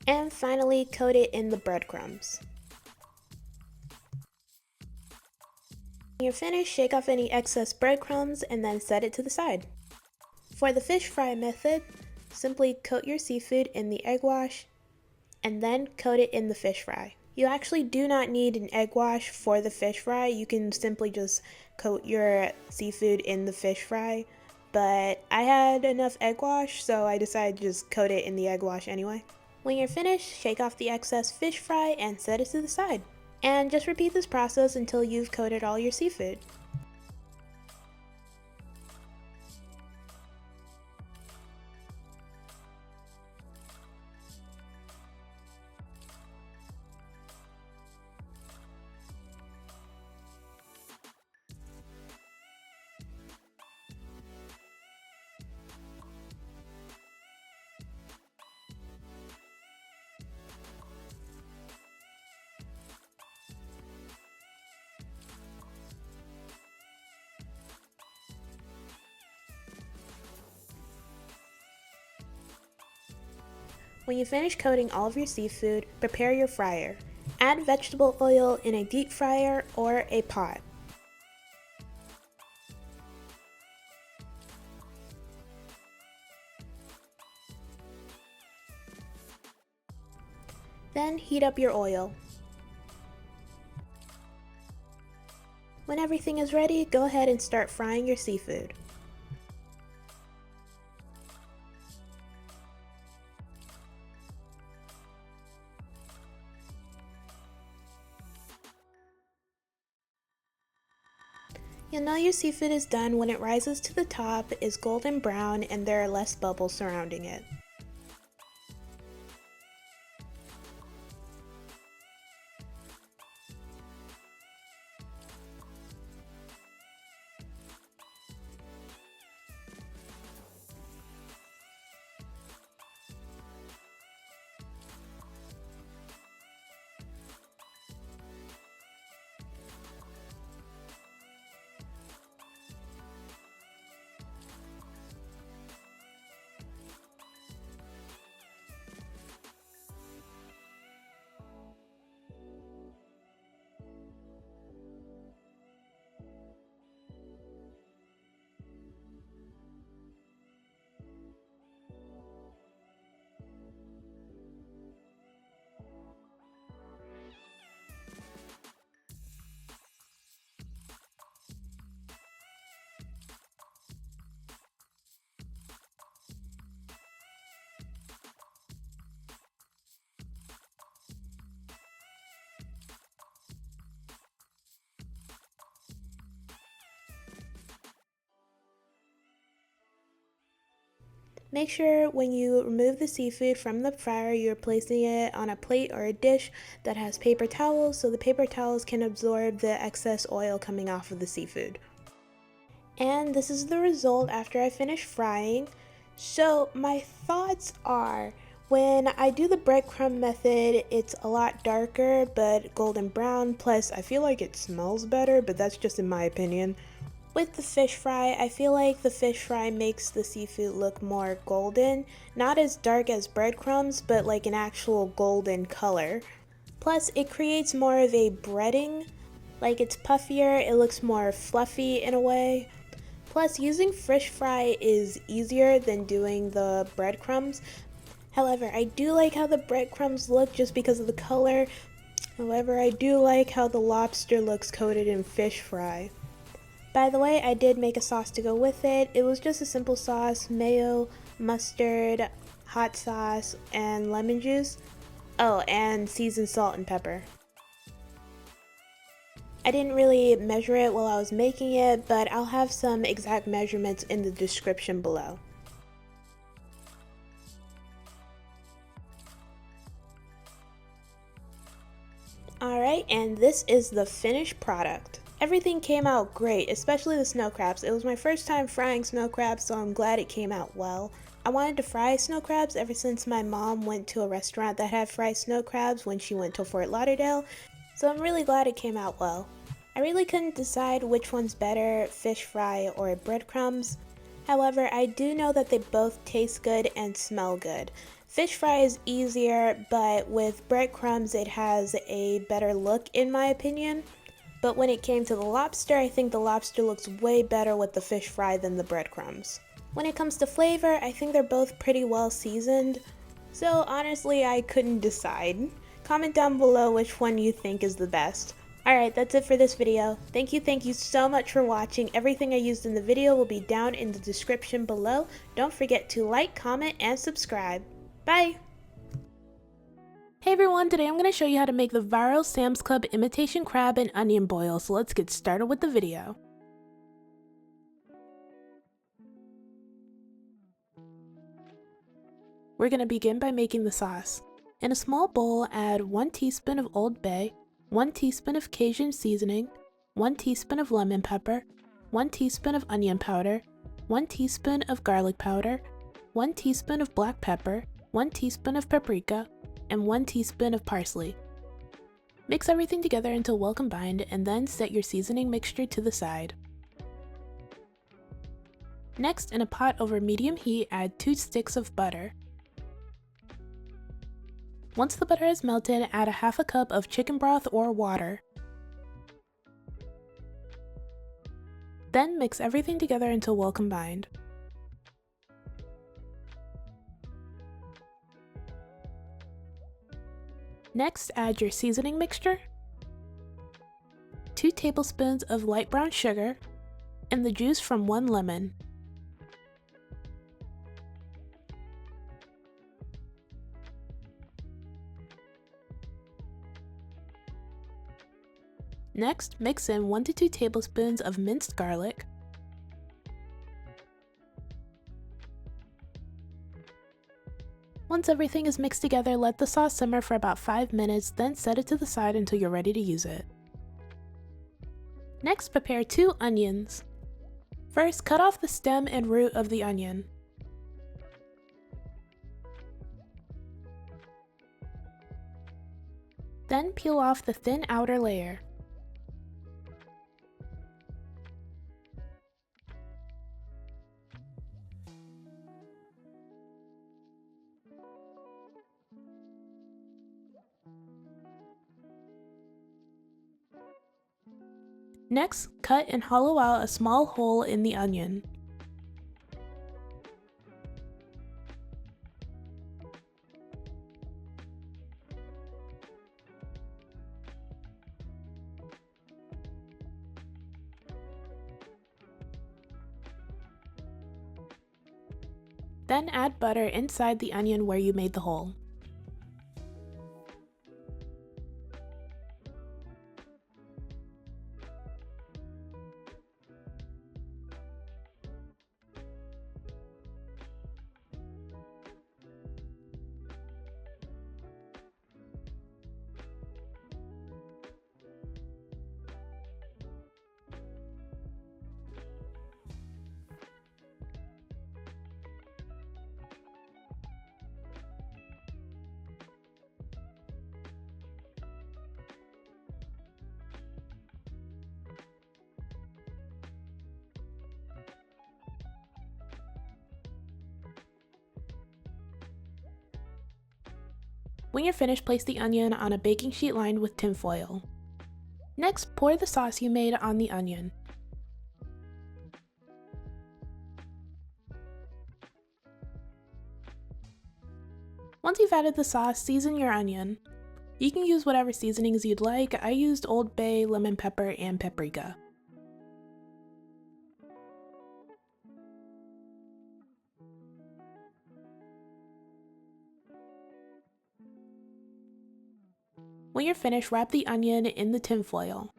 And finally coat it in the breadcrumbs. When you're finished, shake off any excess breadcrumbs and then set it to the side. For the fish fry method, simply coat your seafood in the egg wash and then coat it in the fish fry. You actually do not need an egg wash for the fish fry. You can simply just coat your seafood in the fish fry, but I had enough egg wash, so I decided to just coat it in the egg wash anyway. When you're finished, shake off the excess fish fry and set it to the side. And just repeat this process until you've coated all your seafood. When you finish coating all of your seafood, prepare your fryer. Add vegetable oil in a deep fryer or a pot. Then heat up your oil. When everything is ready, go ahead and start frying your seafood. You'll know your seafood is done when it rises to the top, is golden brown, and there are less bubbles surrounding it. Make sure when you remove the seafood from the fryer, you're placing it on a plate or a dish that has paper towels so the paper towels can absorb the excess oil coming off of the seafood. And this is the result after I finish frying. So my thoughts are, when I do the breadcrumb method, it's a lot darker but golden brown, plus I feel like it smells better, but that's just in my opinion. With the fish fry, I feel like the fish fry makes the seafood look more golden, not as dark as breadcrumbs, but like an actual golden color. Plus, it creates more of a breading, like it's puffier, it looks more fluffy in a way. Plus, using fish fry is easier than doing the breadcrumbs. However, I do like how the breadcrumbs look just because of the color. However, I do like how the lobster looks coated in fish fry. By the way, I did make a sauce to go with it. It was just a simple sauce, mayo, mustard, hot sauce, and lemon juice. Oh, and seasoned salt and pepper. I didn't really measure it while I was making it, but I'll have some exact measurements in the description below. Alright, and this is the finished product. Everything came out great, especially the snow crabs. It was my first time frying snow crabs, so I'm glad it came out well. I wanted to fry snow crabs ever since my mom went to a restaurant that had fried snow crabs when she went to Fort Lauderdale, so I'm really glad it came out well. I really couldn't decide which one's better, fish fry or breadcrumbs. However, I do know that they both taste good and smell good. Fish fry is easier, but with breadcrumbs it has a better look in my opinion. But when it came to the lobster, I think the lobster looks way better with the fish fry than the breadcrumbs. When it comes to flavor, I think they're both pretty well seasoned. So honestly, I couldn't decide. Comment down below which one you think is the best. Alright, that's it for this video. Thank you so much for watching. Everything I used in the video will be down in the description below. Don't forget to like, comment, and subscribe. Bye! Hey everyone, today I'm going to show you how to make the viral Sam's Club imitation crab and onion boil, so let's get started with the video. We're going to begin by making the sauce. In a small bowl, add 1 teaspoon of Old Bay, 1 teaspoon of Cajun seasoning, 1 teaspoon of lemon pepper, 1 teaspoon of onion powder, 1 teaspoon of garlic powder, 1 teaspoon of black pepper, 1 teaspoon of paprika, and 1 teaspoon of parsley. Mix everything together until well combined and then set your seasoning mixture to the side. Next, in a pot over medium heat, add 2 sticks of butter. Once the butter is melted, add a half a cup of chicken broth or water. Then mix everything together until well combined. Next, add your seasoning mixture, 2 tablespoons of light brown sugar, and the juice from 1 lemon. Next, mix in 1 to 2 tablespoons of minced garlic, Once everything is mixed together, let the sauce simmer for about 5 minutes, then set it to the side until you're ready to use it. Next, prepare 2 onions. First, cut off the stem and root of the onion. Then peel off the thin outer layer. Next, cut and hollow out a small hole in the onion. Then add butter inside the onion where you made the hole. When you're finished, place the onion on a baking sheet lined with tin foil. Next, pour the sauce you made on the onion. Once you've added the sauce, season your onion. You can use whatever seasonings you'd like. I used Old Bay, lemon pepper, and paprika. When you're finished, wrap the onion in the tin foil.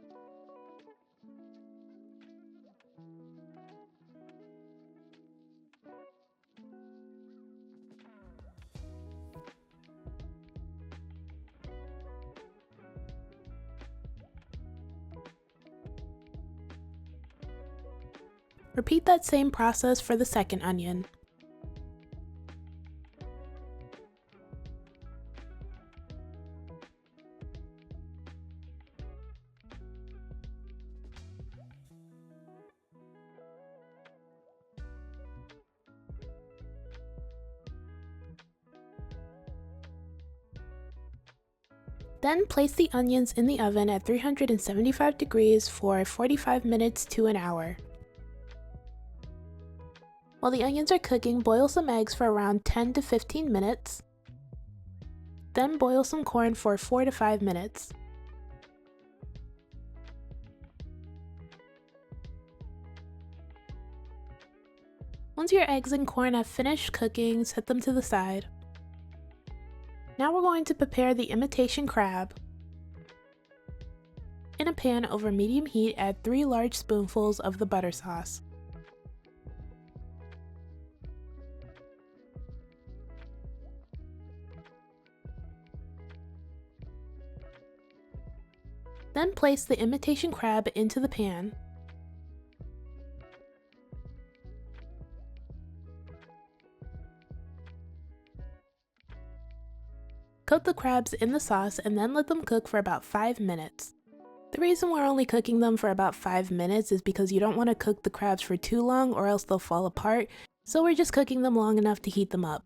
Repeat that same process for the second onion. Then place the onions in the oven at 375 degrees for 45 minutes to an hour. While the onions are cooking, boil some eggs for around 10 to 15 minutes. Then boil some corn for 4 to 5 minutes. Once your eggs and corn have finished cooking, set them to the side. Now we're going to prepare the imitation crab. In a pan over medium heat, add 3 large spoonfuls of the butter sauce. Then place the imitation crab into the pan. Coat the crabs in the sauce and then let them cook for about 5 minutes. The reason we're only cooking them for about 5 minutes is because you don't want to cook the crabs for too long or else they'll fall apart, so we're just cooking them long enough to heat them up.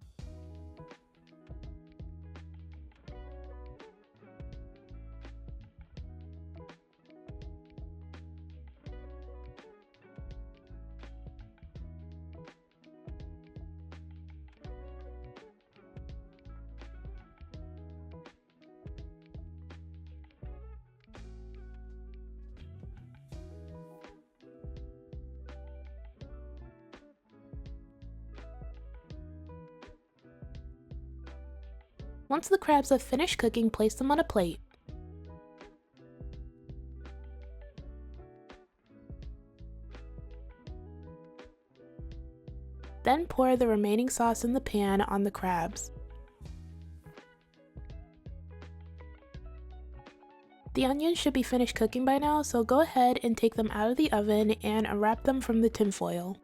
Once the crabs have finished cooking, place them on a plate. Then pour the remaining sauce in the pan on the crabs. The onions should be finished cooking by now, so go ahead and take them out of the oven and unwrap them from the tin foil.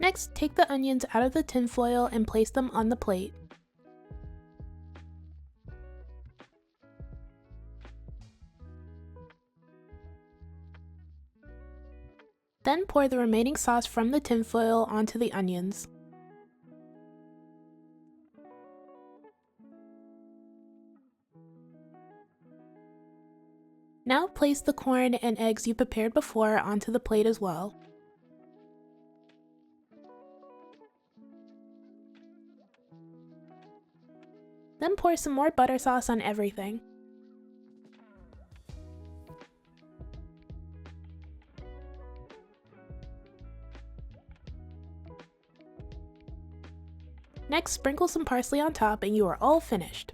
Next, take the onions out of the tin foil and place them on the plate. Then pour the remaining sauce from the tin foil onto the onions. Now place the corn and eggs you prepared before onto the plate as well. Then pour some more butter sauce on everything. Next, sprinkle some parsley on top and you are all finished.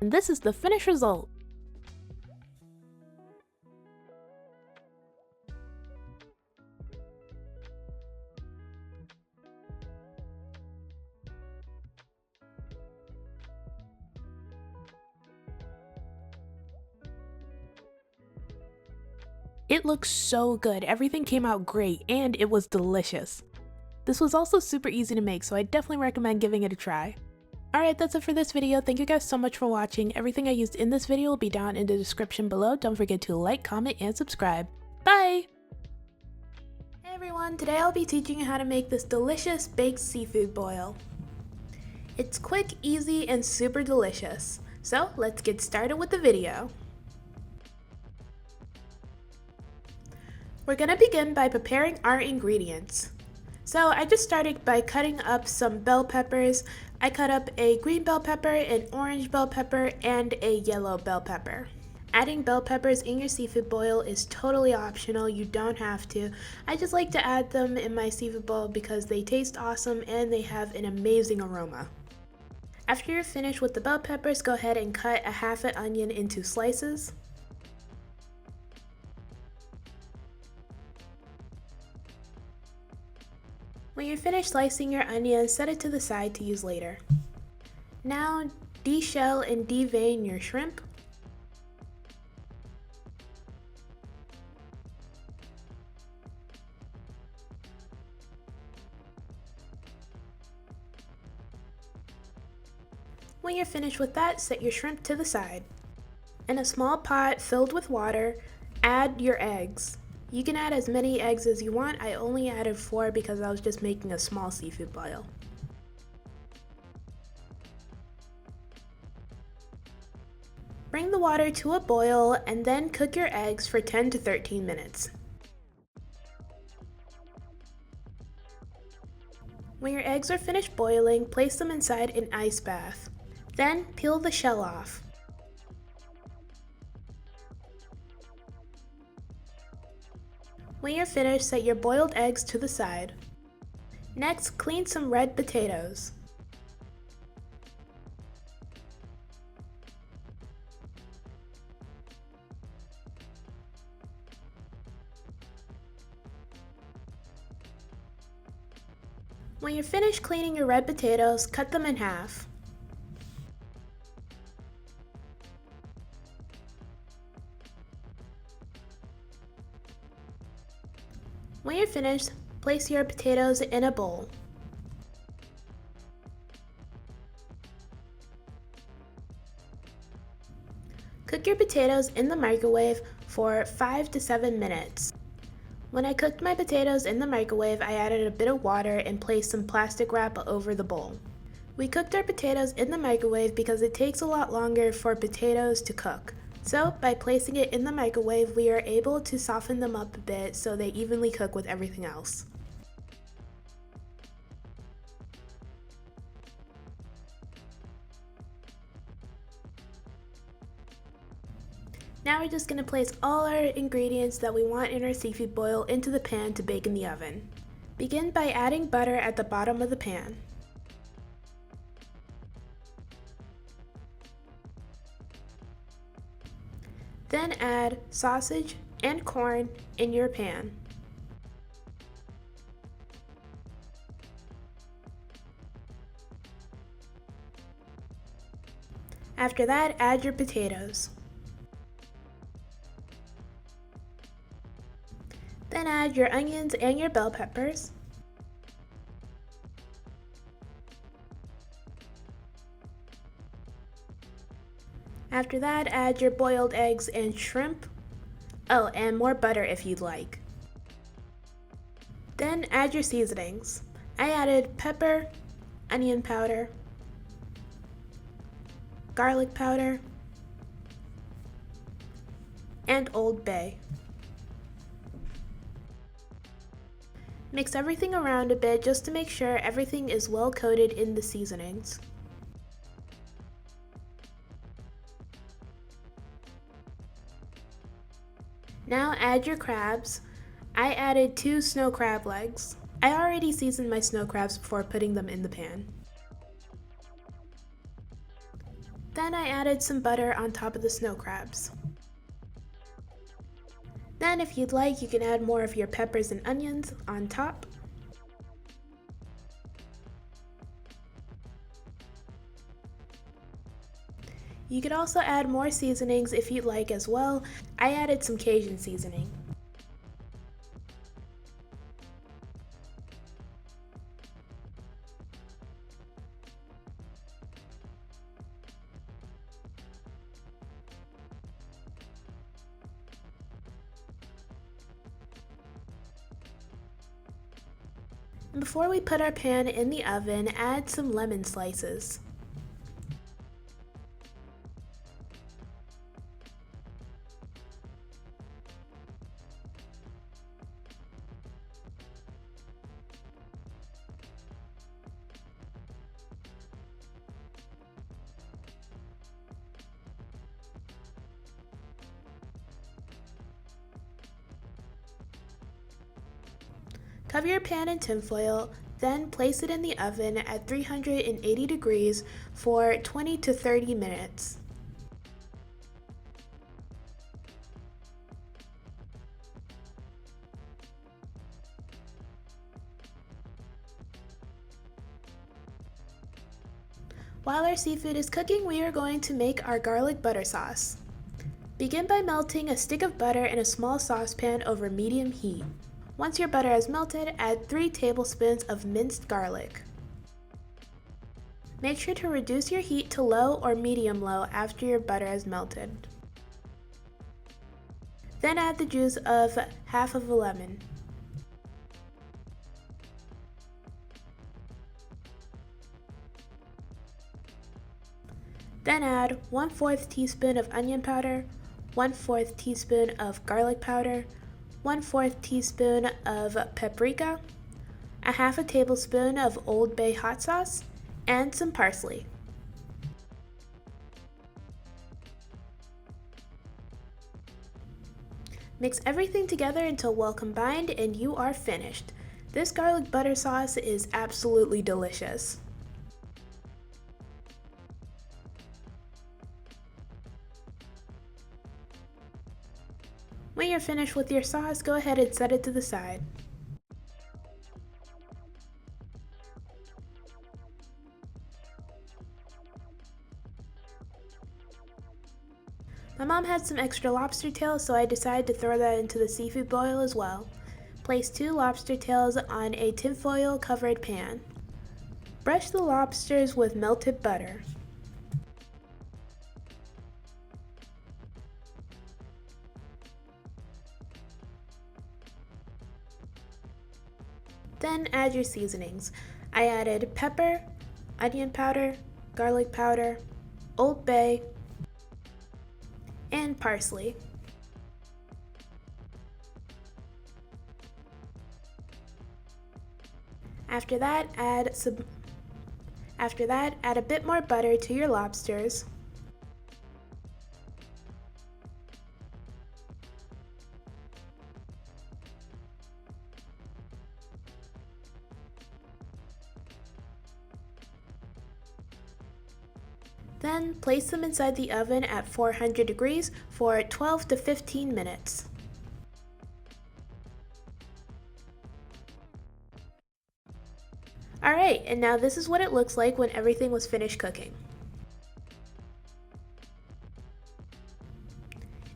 And this is the finished result. It looks so good, everything came out great, and it was delicious. This was also super easy to make, so I definitely recommend giving it a try. Alright, that's it for this video. Thank you guys so much for watching. Everything I used in this video will be down in the description below. Don't forget to like, comment, and subscribe. Bye! Hey everyone, today I'll be teaching you how to make this delicious baked seafood boil. It's quick, easy, and super delicious. So let's get started with the video. We're gonna begin by preparing our ingredients. So I just started by cutting up some bell peppers. I cut up a green bell pepper, an orange bell pepper, and a yellow bell pepper. Adding bell peppers in your seafood boil is totally optional, you don't have to. I just like to add them in my seafood boil because they taste awesome and they have an amazing aroma. After you're finished with the bell peppers, go ahead and cut a half an onion into slices. When you're finished slicing your onion, set it to the side to use later. Now, deshell and devein your shrimp. When you're finished with that, set your shrimp to the side. In a small pot filled with water, add your eggs. You can add as many eggs as you want. I only added 4 because I was just making a small seafood boil. Bring the water to a boil and then cook your eggs for 10 to 13 minutes. When your eggs are finished boiling, place them inside an ice bath. Then peel the shell off. When you're finished, set your boiled eggs to the side. Next, clean some red potatoes. When you're finished cleaning your red potatoes, cut them in half. When you're finished, place your potatoes in a bowl. Cook your potatoes in the microwave for 5 to 7 minutes. When I cooked my potatoes in the microwave, I added a bit of water and placed some plastic wrap over the bowl. We cooked our potatoes in the microwave because it takes a lot longer for potatoes to cook. So, by placing it in the microwave, we are able to soften them up a bit so they evenly cook with everything else. Now we're just going to place all our ingredients that we want in our seafood boil into the pan to bake in the oven. Begin by adding butter at the bottom of the pan. Then add sausage and corn in your pan. After that, add your potatoes. Then add your onions and your bell peppers. After that, add your boiled eggs and shrimp. Oh, and more butter if you'd like. Then add your seasonings. I added pepper, onion powder, garlic powder, and Old Bay. Mix everything around a bit just to make sure everything is well coated in the seasonings. Now add your crabs. I added 2 snow crab legs. I already seasoned my snow crabs before putting them in the pan. Then I added some butter on top of the snow crabs. Then if you'd like, you can add more of your peppers and onions on top. You could also add more seasonings if you'd like as well. I added some Cajun seasoning. And before we put our pan in the oven, add some lemon slices. Cover your pan in tinfoil, then place it in the oven at 380 degrees for 20 to 30 minutes. While our seafood is cooking, we are going to make our garlic butter sauce. Begin by melting a stick of butter in a small saucepan over medium heat. Once your butter has melted, add 3 tablespoons of minced garlic. Make sure to reduce your heat to low or medium-low after your butter has melted. Then add the juice of half of a lemon. Then add 1/4 teaspoon of onion powder, 1/4 teaspoon of garlic powder, 1/4 teaspoon of paprika, a half a tablespoon of Old Bay hot sauce, and some parsley. Mix everything together until well combined and you are finished. This garlic butter sauce is absolutely delicious. When you're finished with your sauce, go ahead and set it to the side. My mom had some extra lobster tails, so I decided to throw that into the seafood boil as well. Place 2 lobster tails on a tinfoil covered pan. Brush the lobsters with melted butter. Then add your seasonings. I added pepper, onion powder, garlic powder, Old Bay, and parsley. After that, add a bit more butter to your lobsters. Then place them inside the oven at 400 degrees for 12 to 15 minutes. Alright, and now this is what it looks like when everything was finished cooking.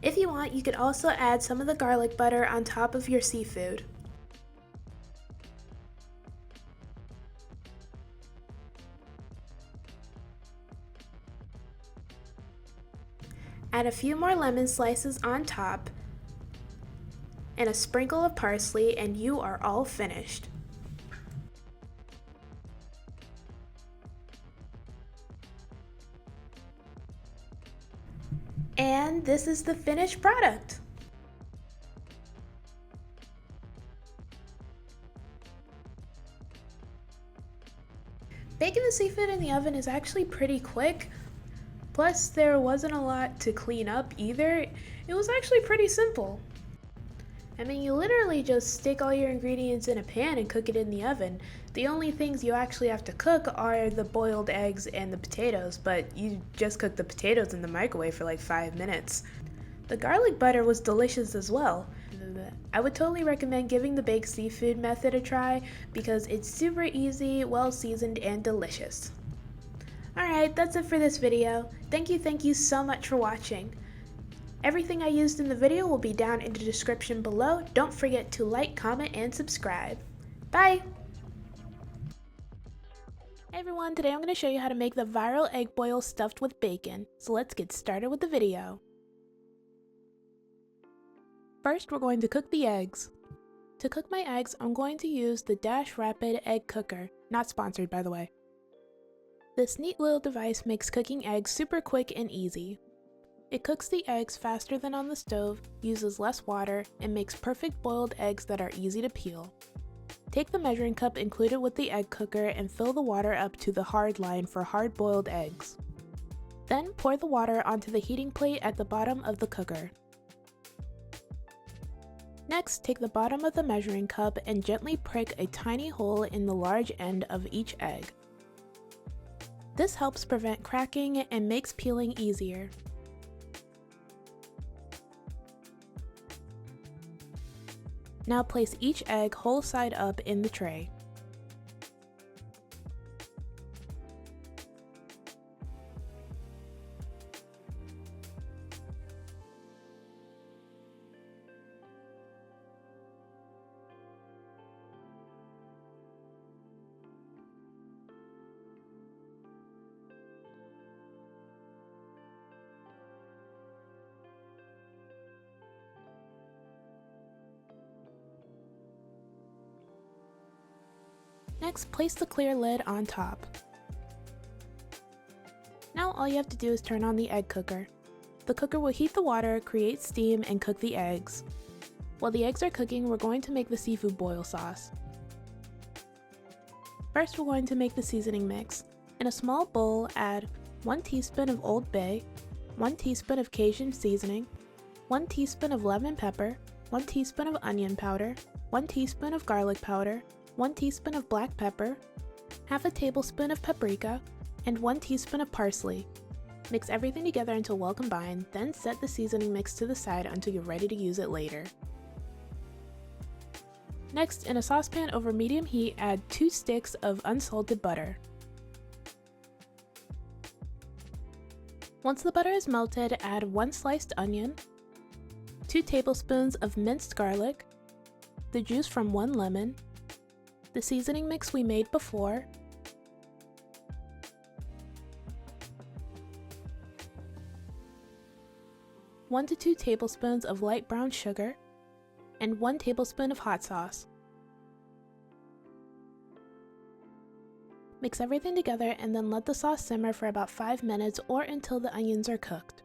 If you want, you could also add some of the garlic butter on top of your seafood. Add a few more lemon slices on top and a sprinkle of parsley and you are all finished. And this is the finished product. Baking the seafood in the oven is actually pretty quick. Plus, there wasn't a lot to clean up either. It was actually pretty simple. I mean, you literally just stick all your ingredients in a pan and cook it in the oven. The only things you actually have to cook are the boiled eggs and the potatoes, but you just cook the potatoes in the microwave for like 5 minutes. The garlic butter was delicious as well. I would totally recommend giving the baked seafood method a try because it's super easy, well seasoned, and delicious. Alright, that's it for this video. Thank you so much for watching. Everything I used in the video will be down in the description below. Don't forget to like, comment, and subscribe. Bye! Hey everyone, today I'm going to show you how to make the viral egg boil stuffed with bacon. So let's get started with the video. First, we're going to cook the eggs. To cook my eggs, I'm going to use the Dash Rapid Egg Cooker, not sponsored by the way. This neat little device makes cooking eggs super quick and easy. It cooks the eggs faster than on the stove, uses less water, and makes perfect boiled eggs that are easy to peel. Take the measuring cup included with the egg cooker and fill the water up to the hard line for hard-boiled eggs. Then pour the water onto the heating plate at the bottom of the cooker. Next, take the bottom of the measuring cup and gently prick a tiny hole in the large end of each egg. This helps prevent cracking and makes peeling easier. Now place each egg whole side up in the tray. Next, place the clear lid on top. Now all you have to do is turn on the egg cooker. The cooker will heat the water, create steam, and cook the eggs. While the eggs are cooking, we're going to make the seafood boil sauce. First, we're going to make the seasoning mix. In a small bowl, add 1 teaspoon of Old Bay, 1 teaspoon of Cajun seasoning, 1 teaspoon of lemon pepper, 1 teaspoon of onion powder, 1 teaspoon of garlic powder, 1 teaspoon of black pepper, half a tablespoon of paprika, and 1 teaspoon of parsley. Mix everything together until well combined, then set the seasoning mix to the side until you're ready to use it later. Next, in a saucepan over medium heat, add 2 sticks of unsalted butter. Once the butter is melted, add 1 sliced onion, 2 tablespoons of minced garlic, the juice from 1 lemon, the seasoning mix we made before, one to 2 tablespoons of light brown sugar, and 1 tablespoon of hot sauce. Mix everything together and then let the sauce simmer for about 5 minutes or until the onions are cooked.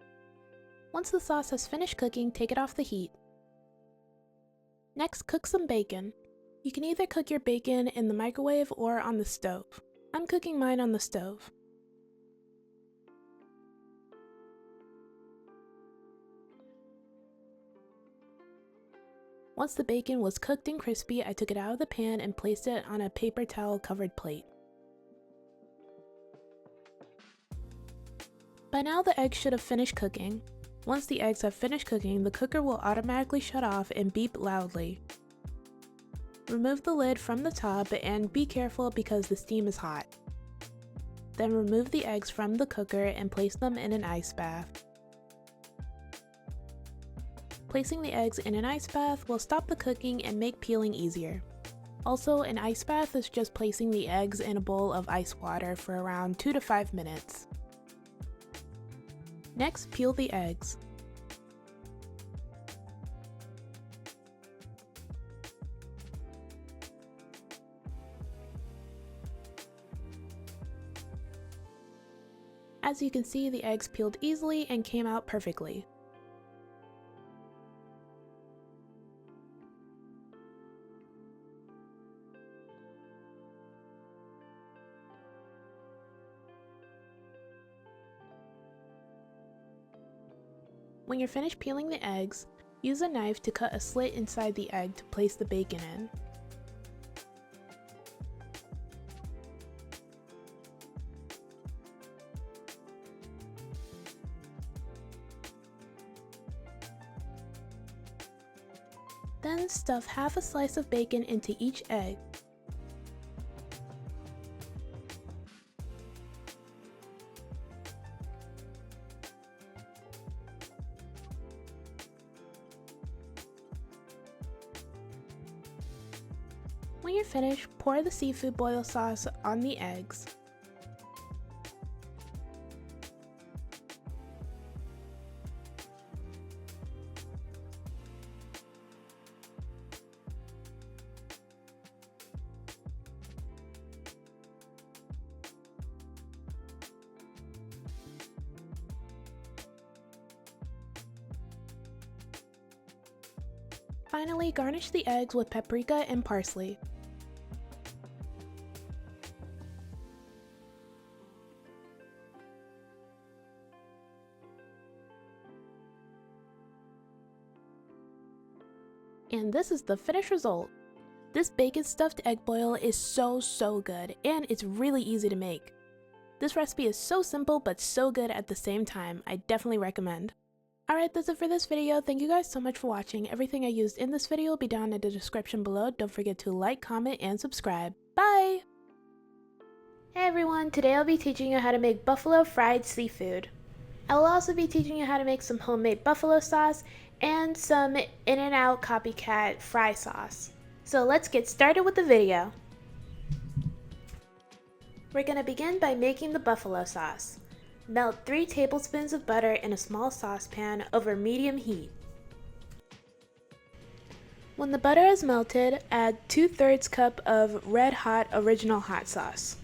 Once the sauce has finished cooking, take it off the heat. Next, cook some bacon. You can either cook your bacon in the microwave or on the stove. I'm cooking mine on the stove. Once the bacon was cooked and crispy, I took it out of the pan and placed it on a paper towel covered plate. By now the eggs should have finished cooking. Once the eggs have finished cooking, the cooker will automatically shut off and beep loudly. Remove the lid from the top and be careful because the steam is hot. Then remove the eggs from the cooker and place them in an ice bath. Placing the eggs in an ice bath will stop the cooking and make peeling easier. Also, an ice bath is just placing the eggs in a bowl of ice water for around 2 to 5 minutes. Next, peel the eggs. As you can see, the eggs peeled easily and came out perfectly. When you're finished peeling the eggs, use a knife to cut a slit inside the egg to place the bacon in. Then stuff half a slice of bacon into each egg. When you're finished, pour the seafood boil sauce on the eggs. Finally, garnish the eggs with paprika and parsley. And this is the finished result. This bacon stuffed egg boil is so good, and it's really easy to make. This recipe is so simple but so good at the same time. I definitely recommend. Alright, that's it for this video. Thank you guys so much for watching. Everything I used in this video will be down in the description below. Don't forget to like, comment, and subscribe. Bye! Hey everyone, today I'll be teaching you how to make buffalo fried seafood. I will also be teaching you how to make some homemade buffalo sauce and some In-N-Out copycat fry sauce. So let's get started with the video. We're going to begin by making the buffalo sauce. Melt 3 tablespoons of butter in a small saucepan over medium heat. When the butter is melted, add 2/3 cup of red hot original hot sauce.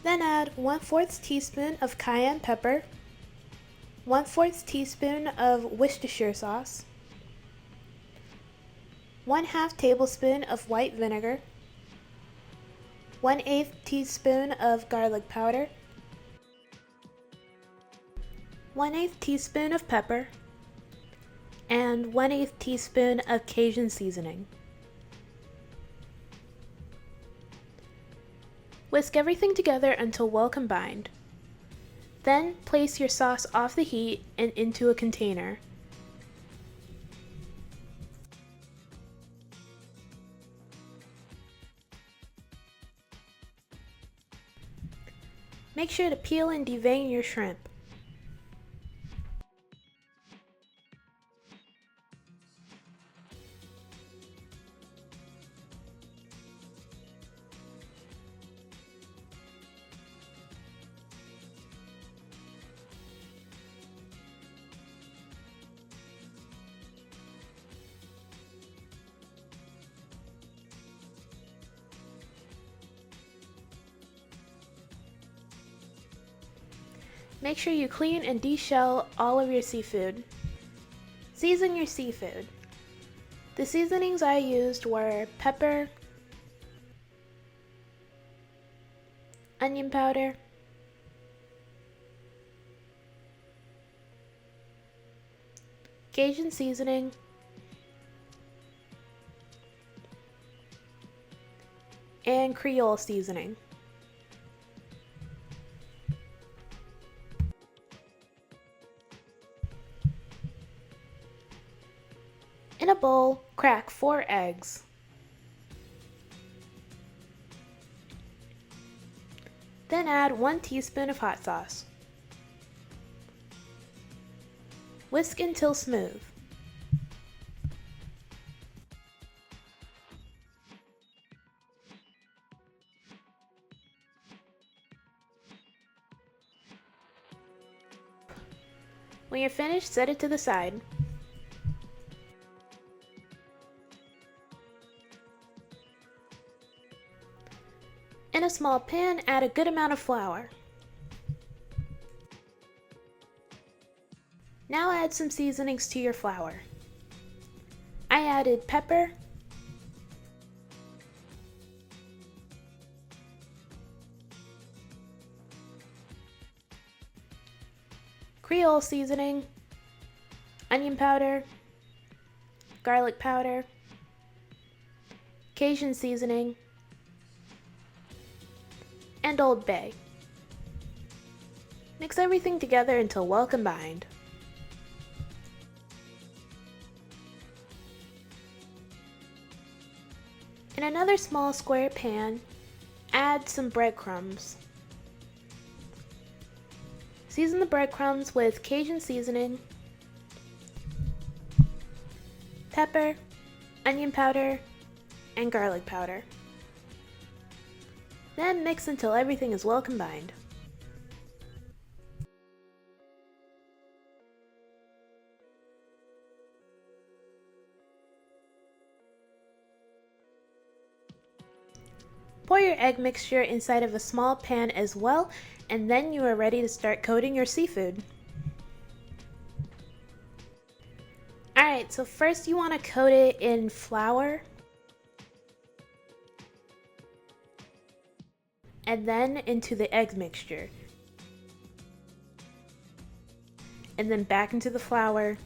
Then add 1/4 teaspoon of cayenne pepper, 1/4 teaspoon of Worcestershire sauce, 1/2 tablespoon of white vinegar, 1/8 teaspoon of garlic powder, 1/8 teaspoon of pepper, and 1/8 teaspoon of Cajun seasoning. Whisk everything together until well combined. Then place your sauce off the heat and into a container. Make sure to peel and devein your shrimp. Make sure you clean and deshell all of your seafood. Season your seafood. The seasonings I used were pepper, onion powder, Cajun seasoning, and Creole seasoning. In a bowl, crack 4 eggs. Then add 1 teaspoon of hot sauce. Whisk until smooth. When you're finished, set it to the side. In a small pan, add a good amount of flour. Now add some seasonings to your flour. I added pepper, Creole seasoning, onion powder, garlic powder, Cajun seasoning, and Old Bay. Mix everything together until well combined. In another small square pan, add some breadcrumbs. Season the breadcrumbs with Cajun seasoning, pepper, onion powder, and garlic powder. Then mix until everything is well combined. Pour your egg mixture inside of a small pan as well, and then you are ready to start coating your seafood. Alright, so first you want to coat it in flour, and then into the egg mixture, and then back into the flour,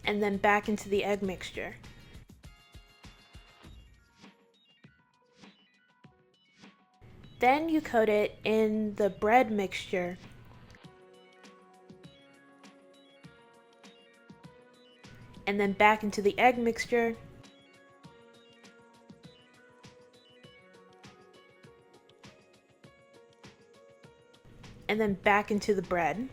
and then back into the egg mixture. Then you coat it in the bread mixture, and then back into the egg mixture, and then back into the bread.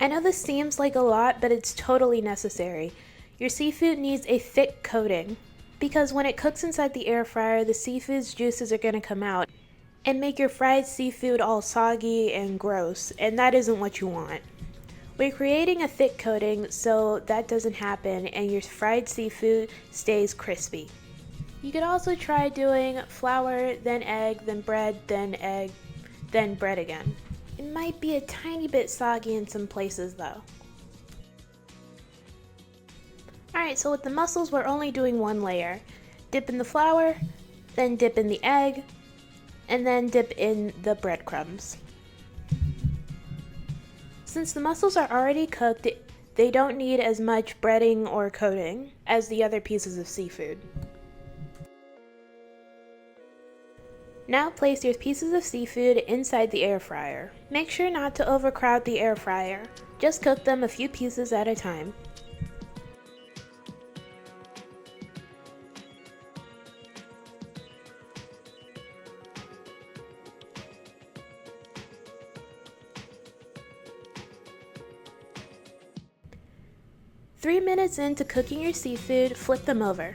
I know this seems like a lot, but it's totally necessary. Your seafood needs a thick coating, because when it cooks inside the air fryer, the seafood's juices are going to come out and make your fried seafood all soggy and gross, and that isn't what you want. We're creating a thick coating so that doesn't happen and your fried seafood stays crispy. You could also try doing flour, then egg, then bread, then egg, then bread again. It might be a tiny bit soggy in some places though. Alright, so with the mussels we're only doing one layer. Dip in the flour, then dip in the egg, and then dip in the breadcrumbs. Since the mussels are already cooked, they don't need as much breading or coating as the other pieces of seafood. Now place your pieces of seafood inside the air fryer. Make sure not to overcrowd the air fryer. Just cook them a few pieces at a time. Three minutes into cooking your seafood, flip them over.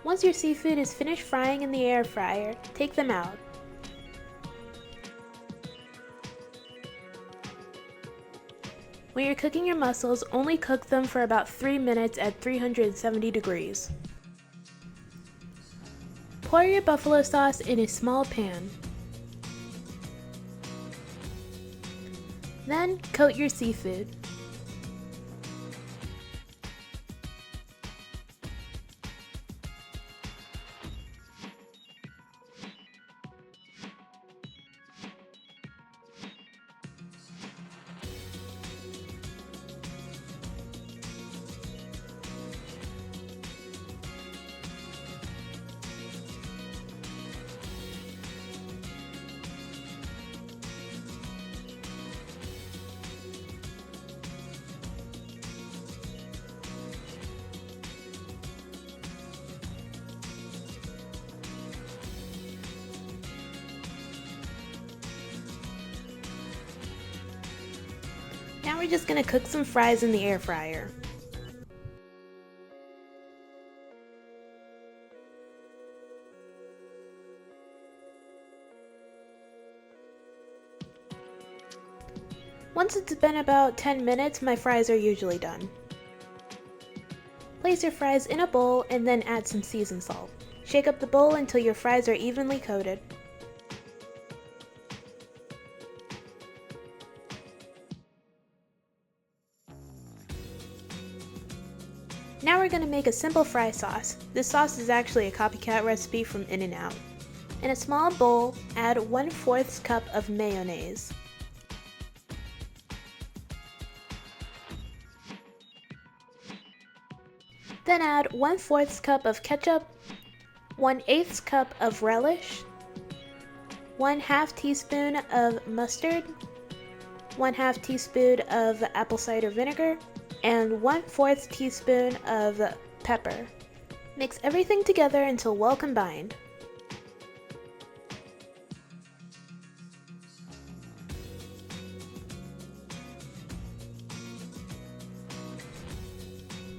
Once your seafood is finished frying in the air fryer, take them out. When you're cooking your mussels, only cook them for about 3 minutes at 370 degrees. Pour your buffalo sauce in a small pan. Then coat your seafood. Now we're just going to cook some fries in the air fryer. Once it's been about 10 minutes, my fries are usually done. Place your fries in a bowl and then add some seasoned salt. Shake up the bowl until your fries are evenly coated. Now we're going to make a simple fry sauce. This sauce is actually a copycat recipe from In-N-Out. In a small bowl, add 1/4 cup of mayonnaise. Then add 1/4 cup of ketchup, 1/8 cup of relish, 1/2 teaspoon of mustard, 1/2 teaspoon of apple cider vinegar, and 1/4 teaspoon of pepper. Mix everything together until well combined.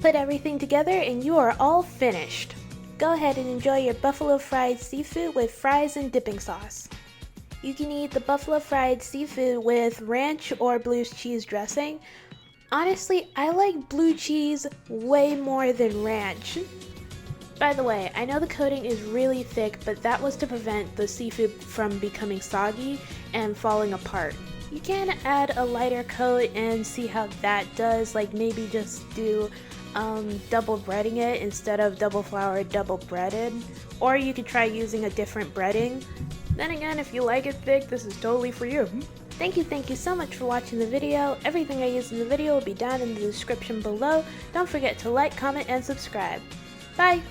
Put everything together and you are all finished. Go ahead and enjoy your buffalo fried seafood with fries and dipping sauce. You can eat the buffalo fried seafood with ranch or blue cheese dressing. Honestly, I like blue cheese way more than ranch. By the way, I know the coating is really thick, but that was to prevent the seafood from becoming soggy and falling apart. You can add a lighter coat and see how that does, like maybe just do double breading it instead of double floured, double breaded, or you could try using a different breading. Then again, if you like it thick, this is totally for you. Thank you so much for watching the video. Everything I use in the video will be down in the description below. Don't forget to like, comment, and subscribe. Bye!